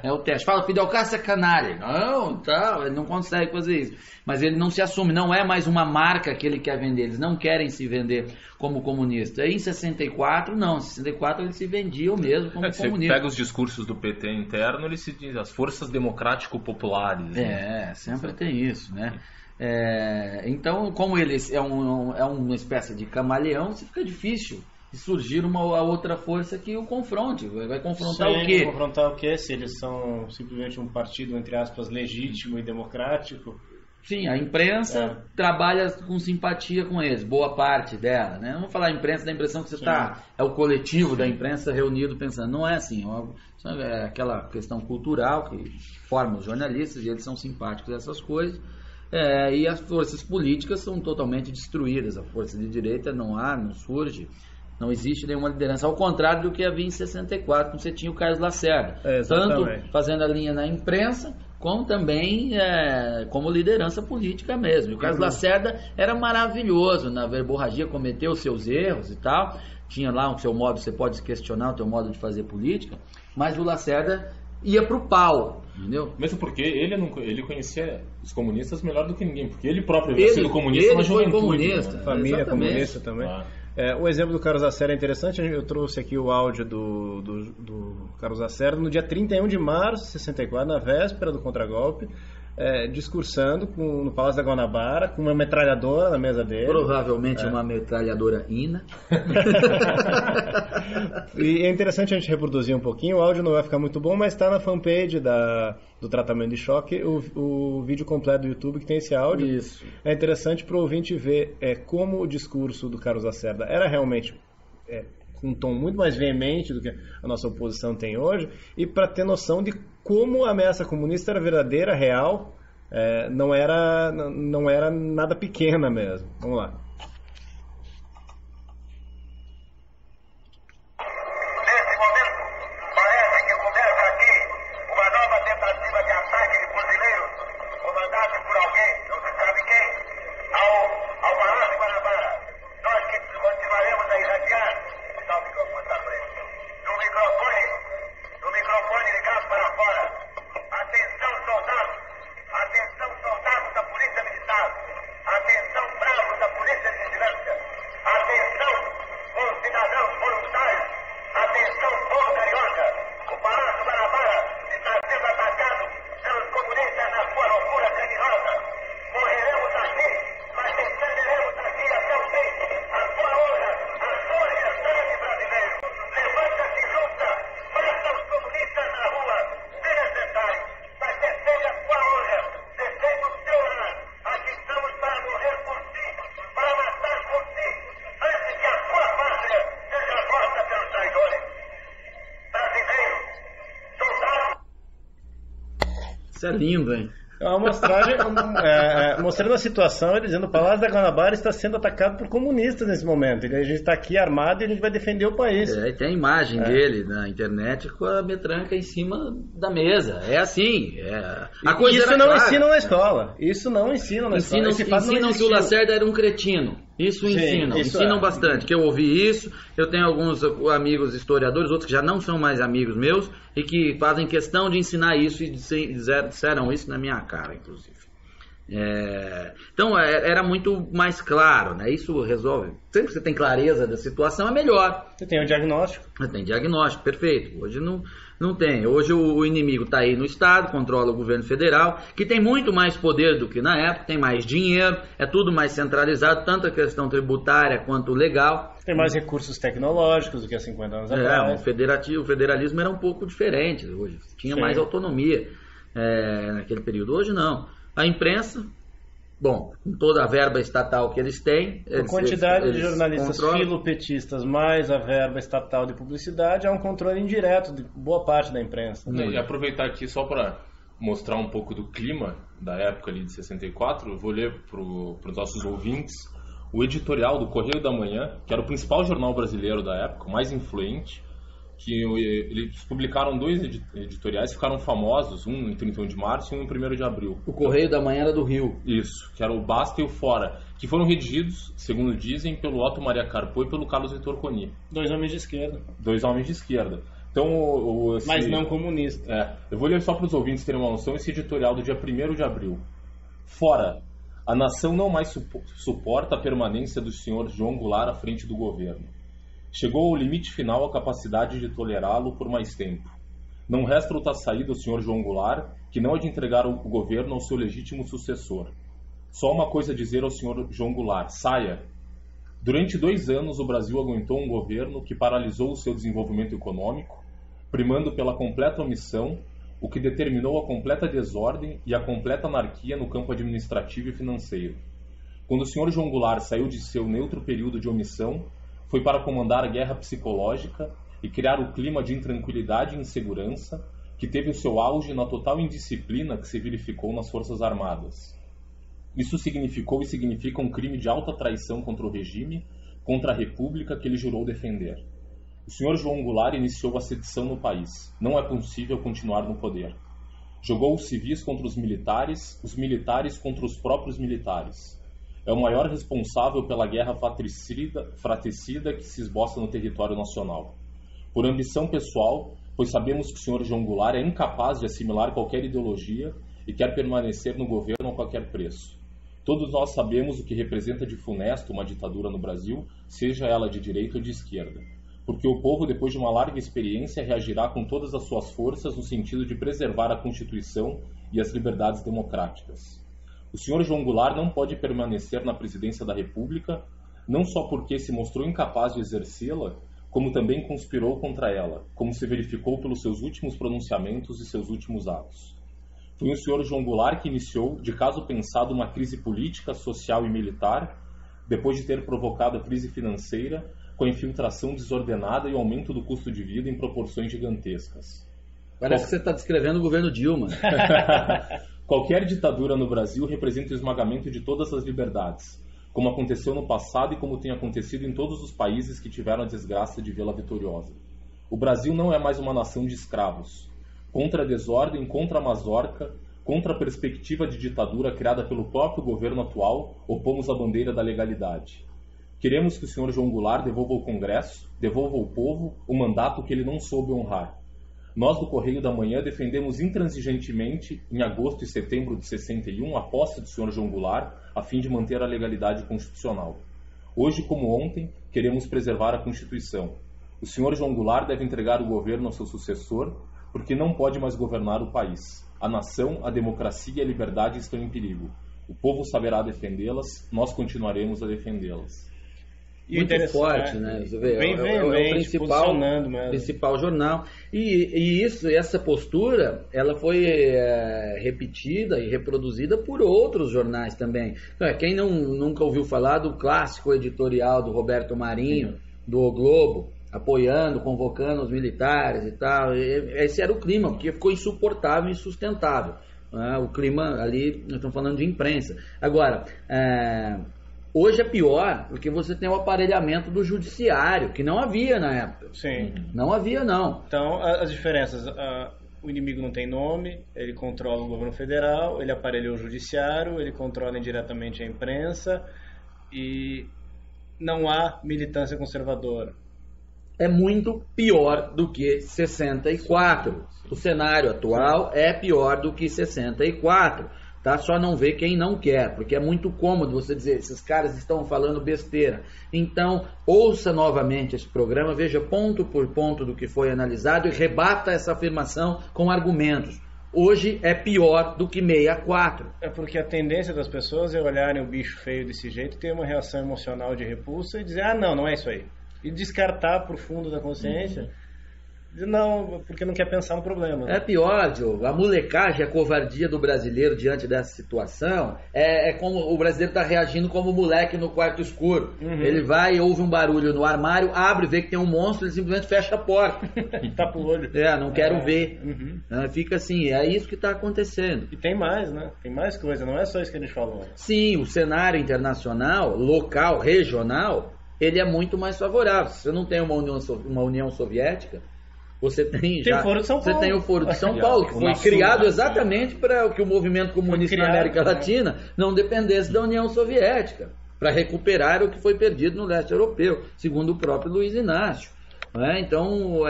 É o teste. Fala, Fidel Castro é canalha. Não, ele não consegue fazer isso. Mas ele não se assume, não é mais uma marca que ele quer vender. Eles não querem se vender como comunista. Em 64, não. Em 64 eles se vendiam mesmo como comunista. Você pega os discursos do PT interno, ele se diz as forças democrático-populares. Né? Sempre tem isso, né? Então, como ele é uma espécie de camaleão, fica difícil surgir a outra força que o confronte. Vai confrontar o quê? Confrontar o quê? Se eles são simplesmente um partido, entre aspas, legítimo e democrático. Sim, a imprensa trabalha com simpatia com eles, boa parte dela, né? Não vou falar imprensa, dá a impressão que você é o coletivo da imprensa reunido pensando. Não é assim, é aquela questão cultural que forma os jornalistas e eles são simpáticos a essas coisas. E as forças políticas são totalmente destruídas. A força de direita não surge, não existe nenhuma liderança, ao contrário do que havia em 64, quando você tinha o Carlos Lacerda, tanto fazendo a linha na imprensa, como também como liderança política mesmo. E o Carlos Lacerda era maravilhoso na verborragia, cometeu os seus erros e tal, tinha lá o seu modo, você pode questionar o teu modo de fazer política, mas o Lacerda ia pro pau, entendeu? Mesmo porque ele conhecia os comunistas melhor do que ninguém, porque ele próprio havia sido comunista na juventude. Foi comunista, né? Família comunista também. O exemplo do Carlos Lacerda é interessante. Eu trouxe aqui o áudio do Carlos Lacerda no dia 31 de março de 64, na véspera do contragolpe, discursando no Palácio da Guanabara, com uma metralhadora na mesa dele. Provavelmente uma metralhadora INA. E é interessante a gente reproduzir um pouquinho. O áudio não vai ficar muito bom, mas está na fanpage do tratamento de choque o vídeo completo do YouTube que tem esse áudio. Isso. É interessante para o ouvinte ver como o discurso do Carlos Lacerda era realmente com um tom muito mais veemente do que a nossa oposição tem hoje, e para ter noção de como a ameaça comunista era verdadeira, real, não era nada pequena mesmo. Vamos lá. Isso é lindo, hein? É uma amostragem mostrando a situação, dizendo que o Palácio da Guanabara está sendo atacado por comunistas nesse momento. A gente está aqui armado e a gente vai defender o país. E tem a imagem dele na internet com a metranca em cima da mesa. É assim. A coisa isso não ensina na escola. Isso não ensina na escola. Ensinam que o Lacerda era um cretino. Isso ensinam. Ensinam bastante. Que eu ouvi isso. Eu tenho alguns amigos historiadores, outros que já não são mais amigos meus, e que fazem questão de ensinar isso e disseram isso na minha cara, inclusive. Então era muito mais claro, né? Isso resolve. Sempre que você tem clareza da situação, é melhor. Você tem o diagnóstico. Você tem diagnóstico, perfeito. Hoje não tem. Hoje o inimigo está aí no Estado, controla o governo federal, que tem muito mais poder do que na época, tem mais dinheiro, é tudo mais centralizado, tanto a questão tributária quanto legal. Tem mais recursos tecnológicos do que há 50 anos atrás. O federalismo era um pouco diferente hoje, tinha mais autonomia naquele período. Hoje não. A imprensa, com toda a verba estatal que eles têm... A quantidade de jornalistas filopetistas mais a verba estatal de publicidade é um controle indireto de boa parte da imprensa. E aproveitar aqui só para mostrar um pouco do clima da época ali de 64, eu vou ler para os nossos ouvintes o editorial do Correio da Manhã, que era o principal jornal brasileiro da época, o mais influente, que eles publicaram 2 editoriais, ficaram famosos, um em 31 de março e um em 1º de abril. O Correio da Manhã era do Rio. Isso, que era o Basta e o Fora, que foram redigidos, segundo dizem, pelo Otto Maria Carpo e pelo Carlos Vitor Coni. 2 homens de esquerda. 2 homens de esquerda. Então, mas não comunista. Eu vou ler só para os ouvintes terem uma noção esse editorial do dia 1º de abril. Fora. A nação não mais suporta a permanência do senhor João Goulart à frente do governo. Chegou ao limite final a capacidade de tolerá-lo por mais tempo. Não resta outra saída ao senhor João Goulart que não a de entregar o governo ao seu legítimo sucessor. Só uma coisa a dizer ao senhor João Goulart: saia. Durante 2 anos, o Brasil aguentou um governo que paralisou o seu desenvolvimento econômico, primando pela completa omissão, o que determinou a completa desordem e a completa anarquia no campo administrativo e financeiro. Quando o Sr. João Goulart saiu de seu neutro período de omissão, foi para comandar a guerra psicológica e criar o clima de intranquilidade e insegurança que teve o seu auge na total indisciplina que se verificou nas Forças Armadas. Isso significou e significa um crime de alta traição contra o regime, contra a República que ele jurou defender. O Sr. João Goulart iniciou a sedição no país. Não é possível continuar no poder. Jogou os civis contra os militares contra os próprios militares. É o maior responsável pela guerra fratricida que se esboça no território nacional. Por ambição pessoal, pois sabemos que o Sr. João Goulart é incapaz de assimilar qualquer ideologia e quer permanecer no governo a qualquer preço. Todos nós sabemos o que representa de funesto uma ditadura no Brasil, seja ela de direita ou de esquerda. Porque o povo, depois de uma larga experiência, reagirá com todas as suas forças no sentido de preservar a Constituição e as liberdades democráticas. O Sr. João Goulart não pode permanecer na presidência da República, não só porque se mostrou incapaz de exercê-la, como também conspirou contra ela, como se verificou pelos seus últimos pronunciamentos e seus últimos atos. Foi o Sr. João Goulart que iniciou, de caso pensado, uma crise política, social e militar, depois de ter provocado a crise financeira, com a infiltração desordenada e o aumento do custo de vida em proporções gigantescas. Parece que você está descrevendo o governo Dilma. Qualquer ditadura no Brasil representa o esmagamento de todas as liberdades, como aconteceu no passado e como tem acontecido em todos os países que tiveram a desgraça de vê-la vitoriosa. O Brasil não é mais uma nação de escravos. Contra a desordem, contra a mazorca, contra a perspectiva de ditadura criada pelo próprio governo atual, opomos a bandeira da legalidade. Queremos que o Sr. João Goulart devolva ao Congresso, devolva ao povo, o mandato que ele não soube honrar. Nós do Correio da Manhã defendemos intransigentemente, em agosto e setembro de 61, a posse do Sr. João Goulart, a fim de manter a legalidade constitucional. Hoje, como ontem, queremos preservar a Constituição. O Sr. João Goulart deve entregar o governo ao seu sucessor, porque não pode mais governar o país. A nação, a democracia e a liberdade estão em perigo. O povo saberá defendê-las, nós continuaremos a defendê-las. Muito forte, né? Você vê, é o principal jornal. E essa postura, ela foi repetida e reproduzida por outros jornais também. Quem nunca ouviu falar do clássico editorial do Roberto Marinho, do O Globo, apoiando, convocando os militares e tal. Esse era o clima, porque ficou insuportável e insustentável. O clima ali, nós estamos falando de imprensa. Agora, hoje é pior, porque você tem o aparelhamento do judiciário, que não havia na época. Sim. Não havia, não. Então, as diferenças, o inimigo não tem nome, ele controla o governo federal, ele aparelhou o judiciário, ele controla indiretamente a imprensa e não há militância conservadora. É muito pior do que 64. O cenário atual é pior do que 64. Tá? Só não vê quem não quer, porque é muito cômodo você dizer, esses caras estão falando besteira. Então, ouça novamente esse programa, veja ponto por ponto do que foi analisado e rebata essa afirmação com argumentos. Hoje é pior do que 64. É porque a tendência das pessoas é olharem o bicho feio desse jeito, ter uma reação emocional de repulsa e dizer, não é isso aí. E descartar pro fundo da consciência. Não, porque não quer pensar no problema. É pior, Diogo. A molecagem, a covardia do brasileiro diante dessa situação é como o brasileiro está reagindo como o moleque no quarto escuro. Ele vai e ouve um barulho no armário, abre, vê que tem um monstro, ele simplesmente fecha a porta. Tapa o olho. Não quero ver. Fica assim, é isso que está acontecendo. E tem mais, né? Tem mais coisa, não é só isso que a gente falou. Sim, o cenário internacional, local, regional, ele é muito mais favorável. Se você não tem uma União Soviética, você tem o Foro de São Paulo. Você tem o Foro de São Paulo, que foi criado exatamente para que o movimento comunista na América Latina não dependesse da União Soviética, para recuperar o que foi perdido no leste europeu, segundo o próprio Luiz Inácio. Então,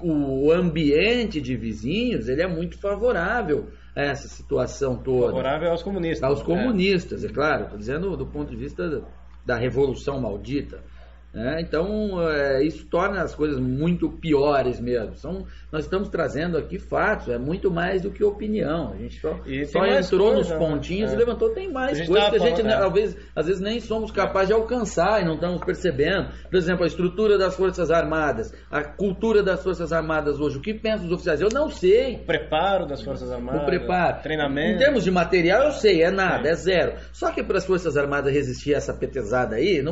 o ambiente de vizinhos ele é muito favorável a essa situação toda. Favorável aos comunistas. Aos comunistas, é claro. Estou dizendo do ponto de vista da Revolução Maldita. né? Então, isso torna as coisas muito piores mesmo. Nós estamos trazendo aqui fatos, é muito mais do que opinião. A gente só entrou nos pontinhos e levantou. Tem mais coisas que a gente, às vezes, nem somos capazes de alcançar e não estamos percebendo. Por exemplo, a estrutura das Forças Armadas, a cultura das Forças Armadas hoje. O que pensam os oficiais? Eu não sei. O preparo das Forças Armadas. O preparo. Treinamento. Em termos de material, eu sei, é nada, é zero. Só que para as Forças Armadas resistir a essa petezada aí,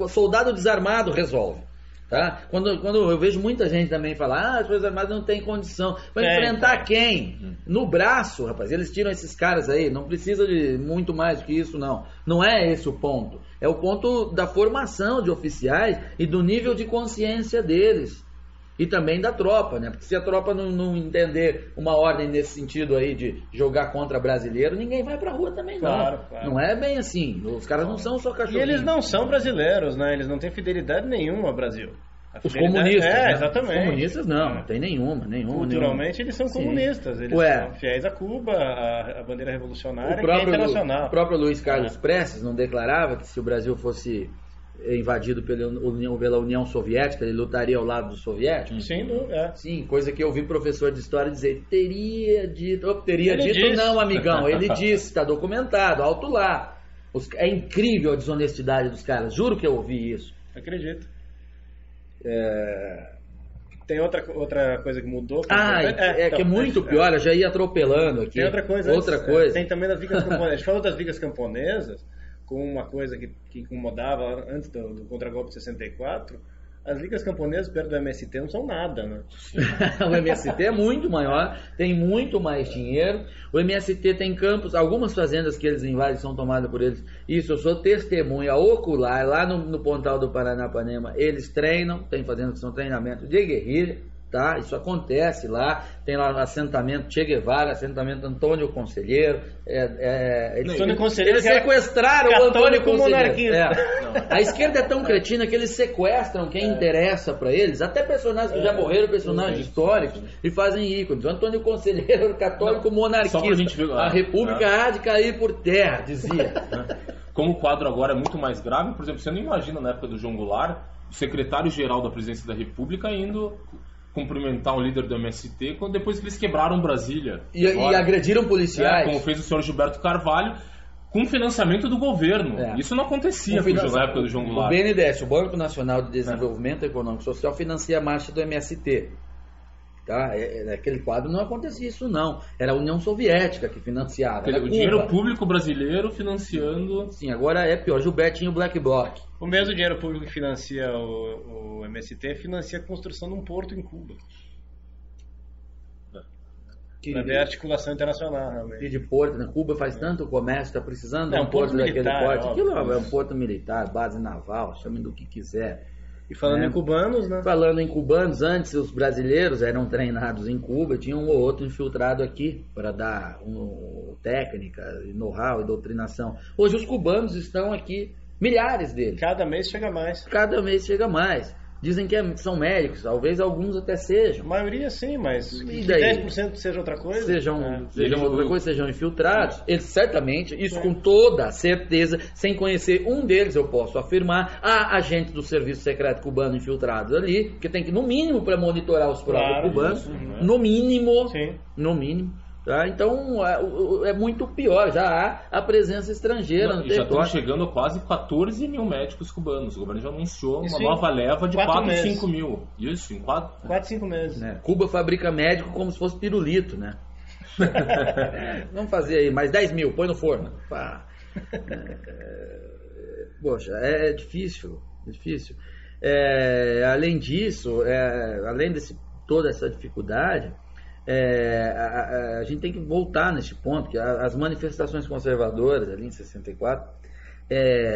soldado desarmado resolve. Tá? Quando eu vejo muita gente também falar, as Forças Armadas não têm condição. Vai enfrentar quem? No braço, rapaz. Eles tiram esses caras aí. Não precisa de muito mais do que isso, não. Não é esse o ponto. É o ponto da formação de oficiais e do nível de consciência deles. E também da tropa, né? Porque se a tropa não entender uma ordem nesse sentido aí de jogar contra brasileiro, ninguém vai pra rua também, não. Claro. Não é bem assim. Os caras não são só cachorrinhos. E eles não são brasileiros, né? Eles não têm fidelidade nenhuma ao Brasil. Os comunistas, né? Exatamente. Os comunistas não tem nenhuma. Culturalmente eles são comunistas, eles são fiéis a Cuba, a bandeira revolucionária, que é internacional. O próprio Luiz Carlos Prestes não declarava que se o Brasil fosse invadido pela União Soviética, ele lutaria ao lado dos soviéticos? Sim, Sim, coisa que eu ouvi professor de história dizer, teria dito não, amigão, ele disse, está documentado, alto lá. É incrível a desonestidade dos caras, juro que eu ouvi isso. Acredito. Tem outra coisa que mudou. Que é muito pior, eu já ia atropelando aqui. Tem outra coisa. Tem também das vigas camponesas. A gente falou das vigas camponesas, com uma coisa que incomodava antes do contragolpe de 64, as ligas camponesas perto do MST não são nada, né? O MST é muito maior, tem muito mais dinheiro. O MST tem campos, algumas fazendas que eles invadem são tomadas por eles. Isso, eu sou testemunha ocular. Lá no Pontal do Paranapanema, eles treinam, tem fazendas que são treinamento de guerrilha, tá? Isso acontece lá. Tem lá o assentamento Che Guevara, assentamento Antônio Conselheiro. Eles sequestraram o Antônio Conselheiro. A esquerda é tão cretina que eles sequestram quem interessa pra eles, até personagens que já morreram, personagens históricos, e fazem ícones. O Antônio Conselheiro, católico monarquista. A República há de cair por terra, dizia. Como o quadro agora é muito mais grave, por exemplo, você não imagina na época do João Goulart, o secretário-geral da Presidência da República indo cumprimentar o líder do MST quando depois que eles quebraram Brasília. E agrediram policiais. Como fez o senhor Gilberto Carvalho, com financiamento do governo. Isso não acontecia na época do João Goulart. O BNDES, o Banco Nacional de Desenvolvimento Econômico e Social, financia a marcha do MST. Tá? Naquele quadro não acontecia isso, não. Era a União Soviética que financiava. O dinheiro público brasileiro financiando... Sim, agora é pior. Gilbertinho Black Bloc. O mesmo dinheiro público que financia o MST financia a construção de um porto em Cuba. Para ver a articulação internacional, realmente. E de porto, né? Cuba faz tanto comércio, está precisando de um porto daquele porte. Aquilo é um porto militar, base naval, chamem do que quiser. E falando em cubanos, né? Falando em cubanos, antes os brasileiros eram treinados em Cuba, tinha um ou outro infiltrado aqui para dar técnica, know-how e doutrinação. Hoje os cubanos estão aqui, milhares deles. Cada mês chega mais. Dizem que são médicos, talvez alguns até sejam. A maioria sim, mas que 10% seja outra coisa. Sejam outra coisa, sejam infiltrados. Eles certamente, isso com toda certeza, sem conhecer um deles, eu posso afirmar, há agentes do Serviço Secreto Cubano infiltrados ali, que tem que, no mínimo, para monitorar os próprios cubanos, no mínimo. Tá? Então é muito pior, já há a presença estrangeira no território. Já estão chegando a quase 14 mil médicos cubanos. O governo já anunciou uma nova leva de 4 a 5 mil. Isso, em 4 5 meses. Cuba fabrica médico como se fosse pirulito, né? Vamos fazer aí, mais 10 mil, põe no forno. Poxa, é difícil. Além disso, além de toda essa dificuldade, a gente tem que voltar nesse ponto, que as manifestações conservadoras ali em 64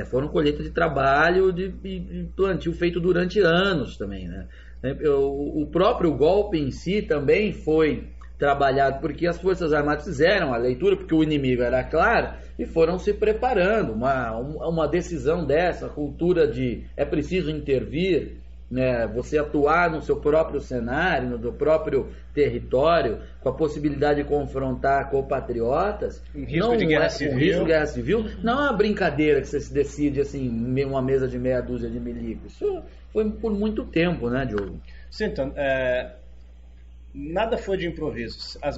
foram colheita de trabalho de plantio feito durante anos também, né? O próprio golpe em si também foi trabalhado porque as Forças Armadas fizeram a leitura, porque o inimigo era claro, e foram se preparando. Uma decisão dessa, a cultura de é preciso intervir, né, você atuar no seu próprio cenário, no seu próprio território, com a possibilidade de confrontar compatriotas, Um risco de guerra civil. Um risco de guerra civil, não é uma brincadeira que você se decide assim, uma mesa de meia dúzia de milicos. Isso foi por muito tempo, né, Diogo? Sim, então, nada foi de improviso. As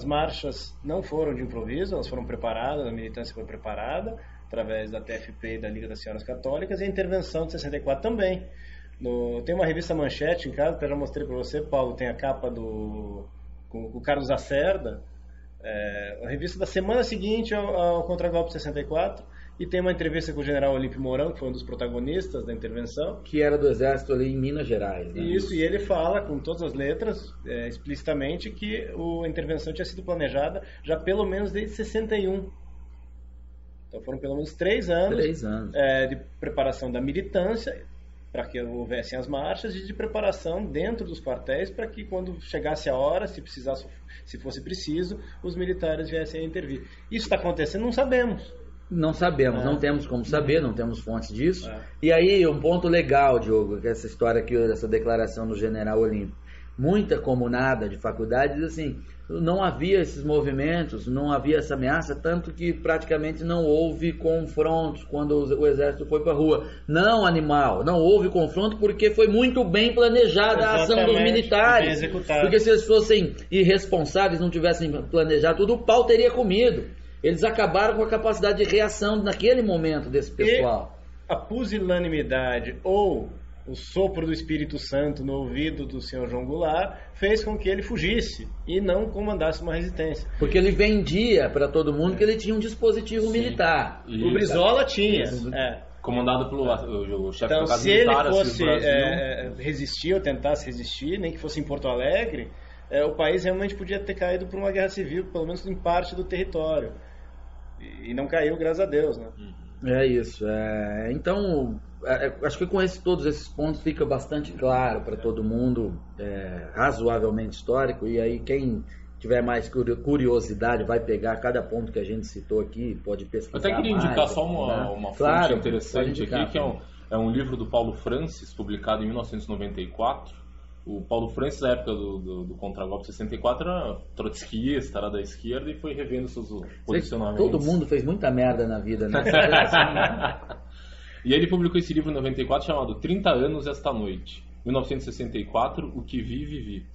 marchas não foram de improviso, elas foram preparadas, a militância foi preparada através da TFP e da Liga das Senhoras Católicas, e a intervenção de 64 também. Tem uma revista Manchete em casa, que eu já mostrei para você, Paulo, tem a capa com o Carlos Lacerda, a revista da semana seguinte ao Contragolpe 64, e tem uma entrevista com o general Olímpio Mourão, que foi um dos protagonistas da intervenção. Que era do Exército ali em Minas Gerais. Né? Isso, e ele fala com todas as letras, explicitamente, que a intervenção tinha sido planejada já pelo menos desde 61. Então foram pelo menos 3 anos, de preparação da militância para que houvessem as marchas e de preparação dentro dos quartéis para que quando chegasse a hora, se fosse preciso, os militares viessem a intervir. Isso está acontecendo? Não sabemos. Não sabemos, não temos como saber, não temos fontes disso. E aí, um ponto legal, Diogo, que essa história aqui, essa declaração do general Olímpio. Muita comunada de faculdade diz assim, não havia esses movimentos, não havia essa ameaça, tanto que praticamente não houve confrontos quando o exército foi para a rua. Não, animal, não houve confronto porque foi muito bem planejada a ação dos militares. Porque se eles fossem irresponsáveis, não tivessem planejado tudo, o pau teria comido. Eles acabaram com a capacidade de reação naquele momento desse pessoal. E a pusilanimidade ou o sopro do Espírito Santo no ouvido do senhor João Goulart fez com que ele fugisse e não comandasse uma resistência. Porque ele vendia para todo mundo que ele tinha um dispositivo militar. O Brizola tinha. Comandado pelo chefe então, da Casa Militar. Se ele fosse resistir ou tentasse resistir, nem que fosse em Porto Alegre, o país realmente podia ter caído por uma guerra civil, pelo menos em parte do território. E não caiu, graças a Deus, né? É isso. Então, acho que com todos esses pontos fica bastante claro para todo mundo, razoavelmente histórico, e aí quem tiver mais curiosidade vai pegar cada ponto que a gente citou aqui, pode pesquisar. Eu até queria indicar só uma fonte interessante aqui, que é um livro do Paulo Francis, publicado em 1994. O Paulo Francis, na época do Contragolpe 64, era trotskista, era da esquerda e foi revendo seus posicionamentos. Todo mundo fez muita merda na vida, né? E ele publicou esse livro em 94 chamado 30 anos esta noite. 1964, o que vi.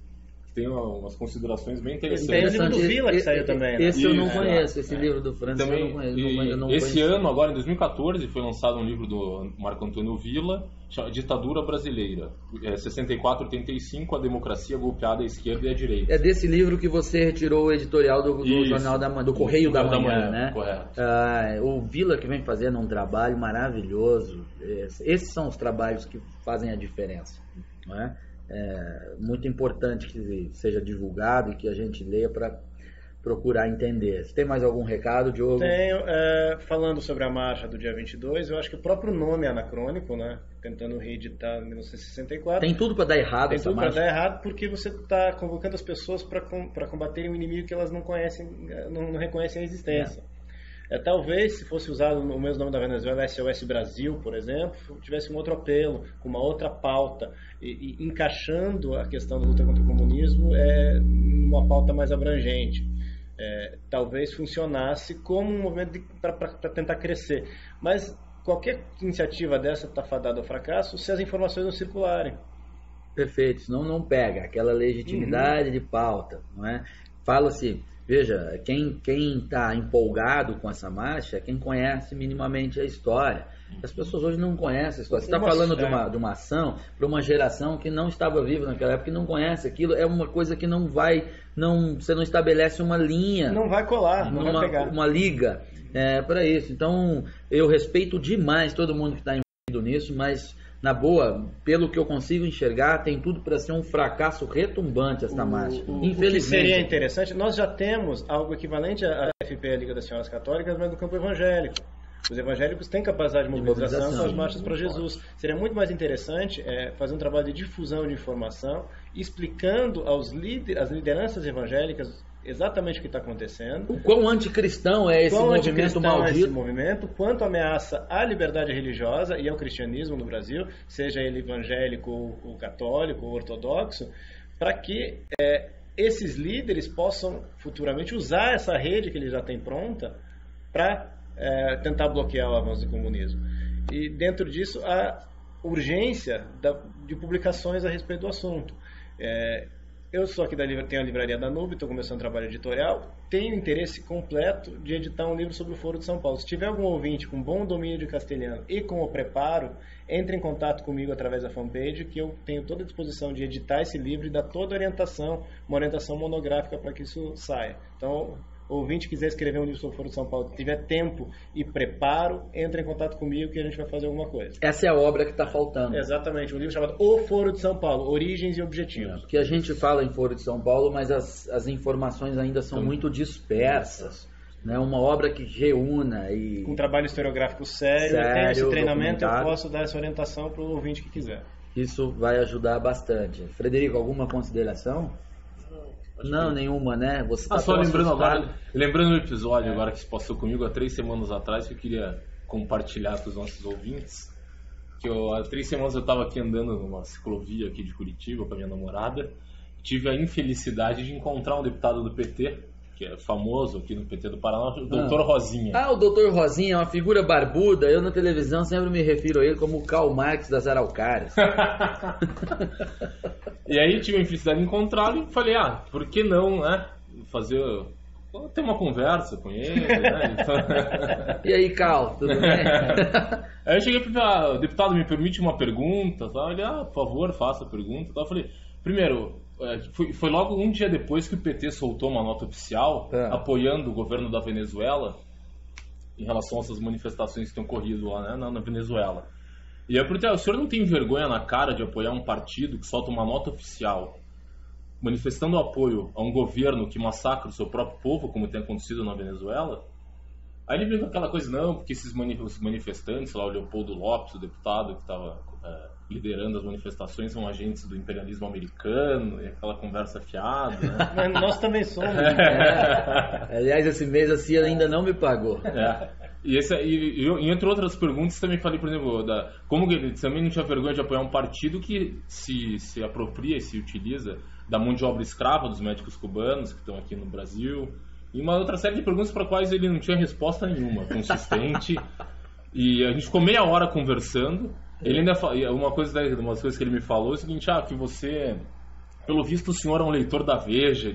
Tem umas considerações bem interessantes. Tem o livro do Vila que saiu também. Né? Esse eu não conheço, esse livro do Francis também, eu não conheço. Esse ano, agora em 2014, foi lançado um livro do Marco Antônio Villa, chamado Ditadura Brasileira, 64-85, a democracia golpeada à esquerda e à direita. É desse livro que você retirou o editorial do Jornal do Correio da Manhã, né? Correto. O Villa que vem fazendo um trabalho maravilhoso. Esses são os trabalhos que fazem a diferença, não é? É muito importante que seja divulgado e que a gente leia para procurar entender. Você tem mais algum recado, Diogo? Tenho. Falando sobre a marcha do dia 22, eu acho que o próprio nome é anacrônico, né? Tentando reeditar 1964. Tem tudo para dar errado essa marcha. Tem tudo para dar errado porque você está convocando as pessoas para combaterem um inimigo que elas não conhecem, não reconhecem a existência. Talvez, se fosse usado o mesmo nome da Venezuela, SOS Brasil, por exemplo, tivesse um outro apelo, com uma outra pauta, e encaixando a questão da luta contra o comunismo numa pauta mais abrangente. Talvez funcionasse como um movimento para tentar crescer. Mas qualquer iniciativa dessa está fadada ao fracasso se as informações não circularem. Perfeito, senão não pega aquela legitimidade de pauta, não é? Fala-se... Veja, quem está empolgado com essa marcha é quem conhece minimamente a história. As pessoas hoje não conhecem a história. Você está falando de uma ação para uma geração que não estava viva naquela época, que não conhece aquilo. É uma coisa que você não estabelece uma linha. Não vai colar, não vai pegar. Uma liga para isso. Então, eu respeito demais todo mundo que está envolvido nisso, mas... Na boa, pelo que eu consigo enxergar, tem tudo para ser um fracasso retumbante esta marcha. Infelizmente. O que seria interessante, nós já temos algo equivalente à FP, a Liga das Senhoras Católicas, mas no campo evangélico. Os evangélicos têm capacidade de mobilização com as marchas para Jesus. Seria muito mais interessante fazer um trabalho de difusão de informação, explicando às lideranças evangélicas exatamente o que está acontecendo. O quão anticristão é esse movimento maldito? Esse movimento, quanto ameaça à liberdade religiosa e ao cristianismo no Brasil, seja ele evangélico ou católico ou ortodoxo, para que esses líderes possam futuramente usar essa rede que eles já têm pronta para tentar bloquear o avanço do comunismo. E dentro disso, a urgência de publicações a respeito do assunto. Eu sou aqui tenho a Livraria da Nube, estou começando um trabalho editorial, tenho interesse completo de editar um livro sobre o Foro de São Paulo. Se tiver algum ouvinte com bom domínio de castelhano e com o preparo, entre em contato comigo através da fanpage, que eu tenho toda a disposição de editar esse livro e dar toda a orientação, uma orientação monográfica para que isso saia. Então, o ouvinte quiser escrever um livro sobre o Foro de São Paulo, tiver tempo e preparo, entre em contato comigo que a gente vai fazer alguma coisa. Essa é a obra que está faltando. Exatamente, um livro chamado O Foro de São Paulo, Origens e Objetivos. Porque a gente fala em Foro de São Paulo, mas as informações ainda são muito dispersas. Né? Uma obra que reúna e... Com um trabalho historiográfico sério, eu tenho esse treinamento, eu posso dar essa orientação para o ouvinte que quiser. Isso vai ajudar bastante. Frederico, alguma consideração? Não, nenhuma, né? Você tá só lembrando agora, lembrando o episódio agora que se passou comigo há 3 semanas atrás, que eu queria compartilhar com os nossos ouvintes, que há 3 semanas eu estava aqui andando numa ciclovia aqui de Curitiba com a minha namorada, tive a infelicidade de encontrar um deputado do PT, que é famoso aqui no PT do Paraná, o Dr. Rosinha. O Dr. Rosinha é uma figura barbuda. Eu na televisão sempre me refiro a ele como o Karl Marx das Araucárias. E aí tive a infelicidade de encontrá-lo e falei, por que não, né, ter uma conversa com ele, né? E aí, Karl, tudo bem? Aí eu cheguei para deputado, me permite uma pergunta? Tal. Ele, por favor, faça a pergunta. Tal. Eu falei, primeiro, foi logo um dia depois que o PT soltou uma nota oficial apoiando o governo da Venezuela em relação a essas manifestações que têm ocorrido lá, né, na Venezuela. E eu perguntei, o senhor não tem vergonha na cara de apoiar um partido que solta uma nota oficial manifestando apoio a um governo que massacra o seu próprio povo, como tem acontecido na Venezuela? Aí ele veio com aquela coisa, não, porque esses manifestantes, lá o Leopoldo Lopes, o deputado que estava liderando as manifestações, são agentes do imperialismo americano, e aquela conversa fiada, né? Mas nós também somos. Aliás, esse mês a CIA ainda não me pagou. E entre outras perguntas, também falei, por exemplo, como ele também não tinha vergonha de apoiar um partido que se apropria e se utiliza da mão de obra escrava dos médicos cubanos que estão aqui no Brasil. E uma outra série de perguntas para quais ele não tinha resposta nenhuma, consistente. E a gente ficou meia hora conversando. Ele ainda umas coisas que ele me falou é o seguinte, que você, pelo visto, o senhor é um leitor da Veja.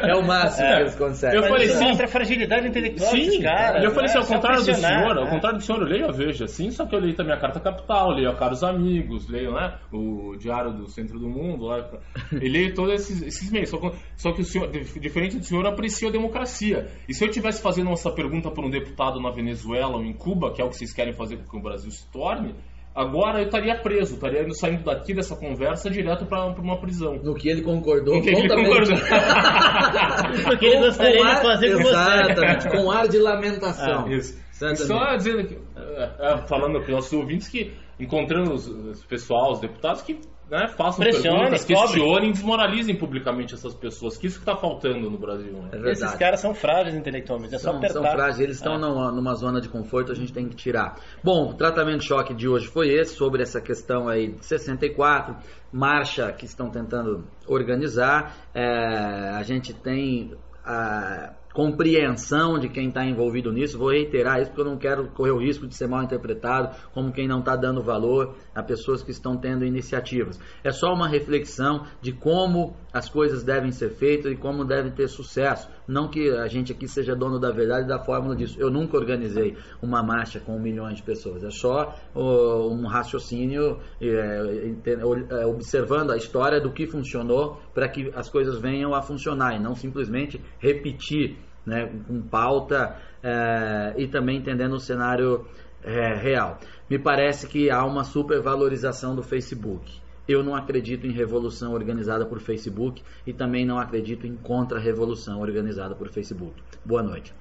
É o máximo que eles conseguem. Eu falei, mostra a fragilidade intelectual desses caras. E eu falei assim, ao contrário do senhor, eu leio a Veja, sim, só que eu leio também a Carta Capital, leio a Caros Amigos, leio, né, o Diário do Centro do Mundo, lá, e leio todos esses meios. Só que o senhor, diferente do senhor, aprecia a democracia. E se eu estivesse fazendo essa pergunta para um deputado na Venezuela ou em Cuba, que é o que vocês querem fazer com que o Brasil se torne, agora eu estaria preso, estaria saindo daqui dessa conversa direto para uma prisão. No que ele concordou Porque ele gostaria de fazer com você. Exatamente, com ar de lamentação. Isso. Só dizendo que, falando para os nossos ouvintes, que encontrando os pessoal, os deputados que, né, façam perguntas, questionem, desmoralizem publicamente essas pessoas, que isso que está faltando no Brasil. Né? Esses caras são frágeis intelectualmente, é só apertar. São frágeis, eles estão numa zona de conforto, a gente tem que tirar. Bom, o tratamento de choque de hoje foi esse, sobre essa questão aí de 64, marcha que estão tentando organizar. A gente tem a compreensão de quem está envolvido nisso. Vou reiterar isso porque eu não quero correr o risco de ser mal interpretado como quem não está dando valor a pessoas que estão tendo iniciativas. É só uma reflexão de como as coisas devem ser feitas e como devem ter sucesso. Não que a gente aqui seja dono da verdade e da fórmula disso. Eu nunca organizei uma marcha com 1 milhão de pessoas. É só um raciocínio observando a história do que funcionou para que as coisas venham a funcionar e não simplesmente repetir, né, com pauta e também entendendo o cenário real. Me parece que há uma supervalorização do Facebook. Eu não acredito em revolução organizada por Facebook e também não acredito em contra-revolução organizada por Facebook. Boa noite.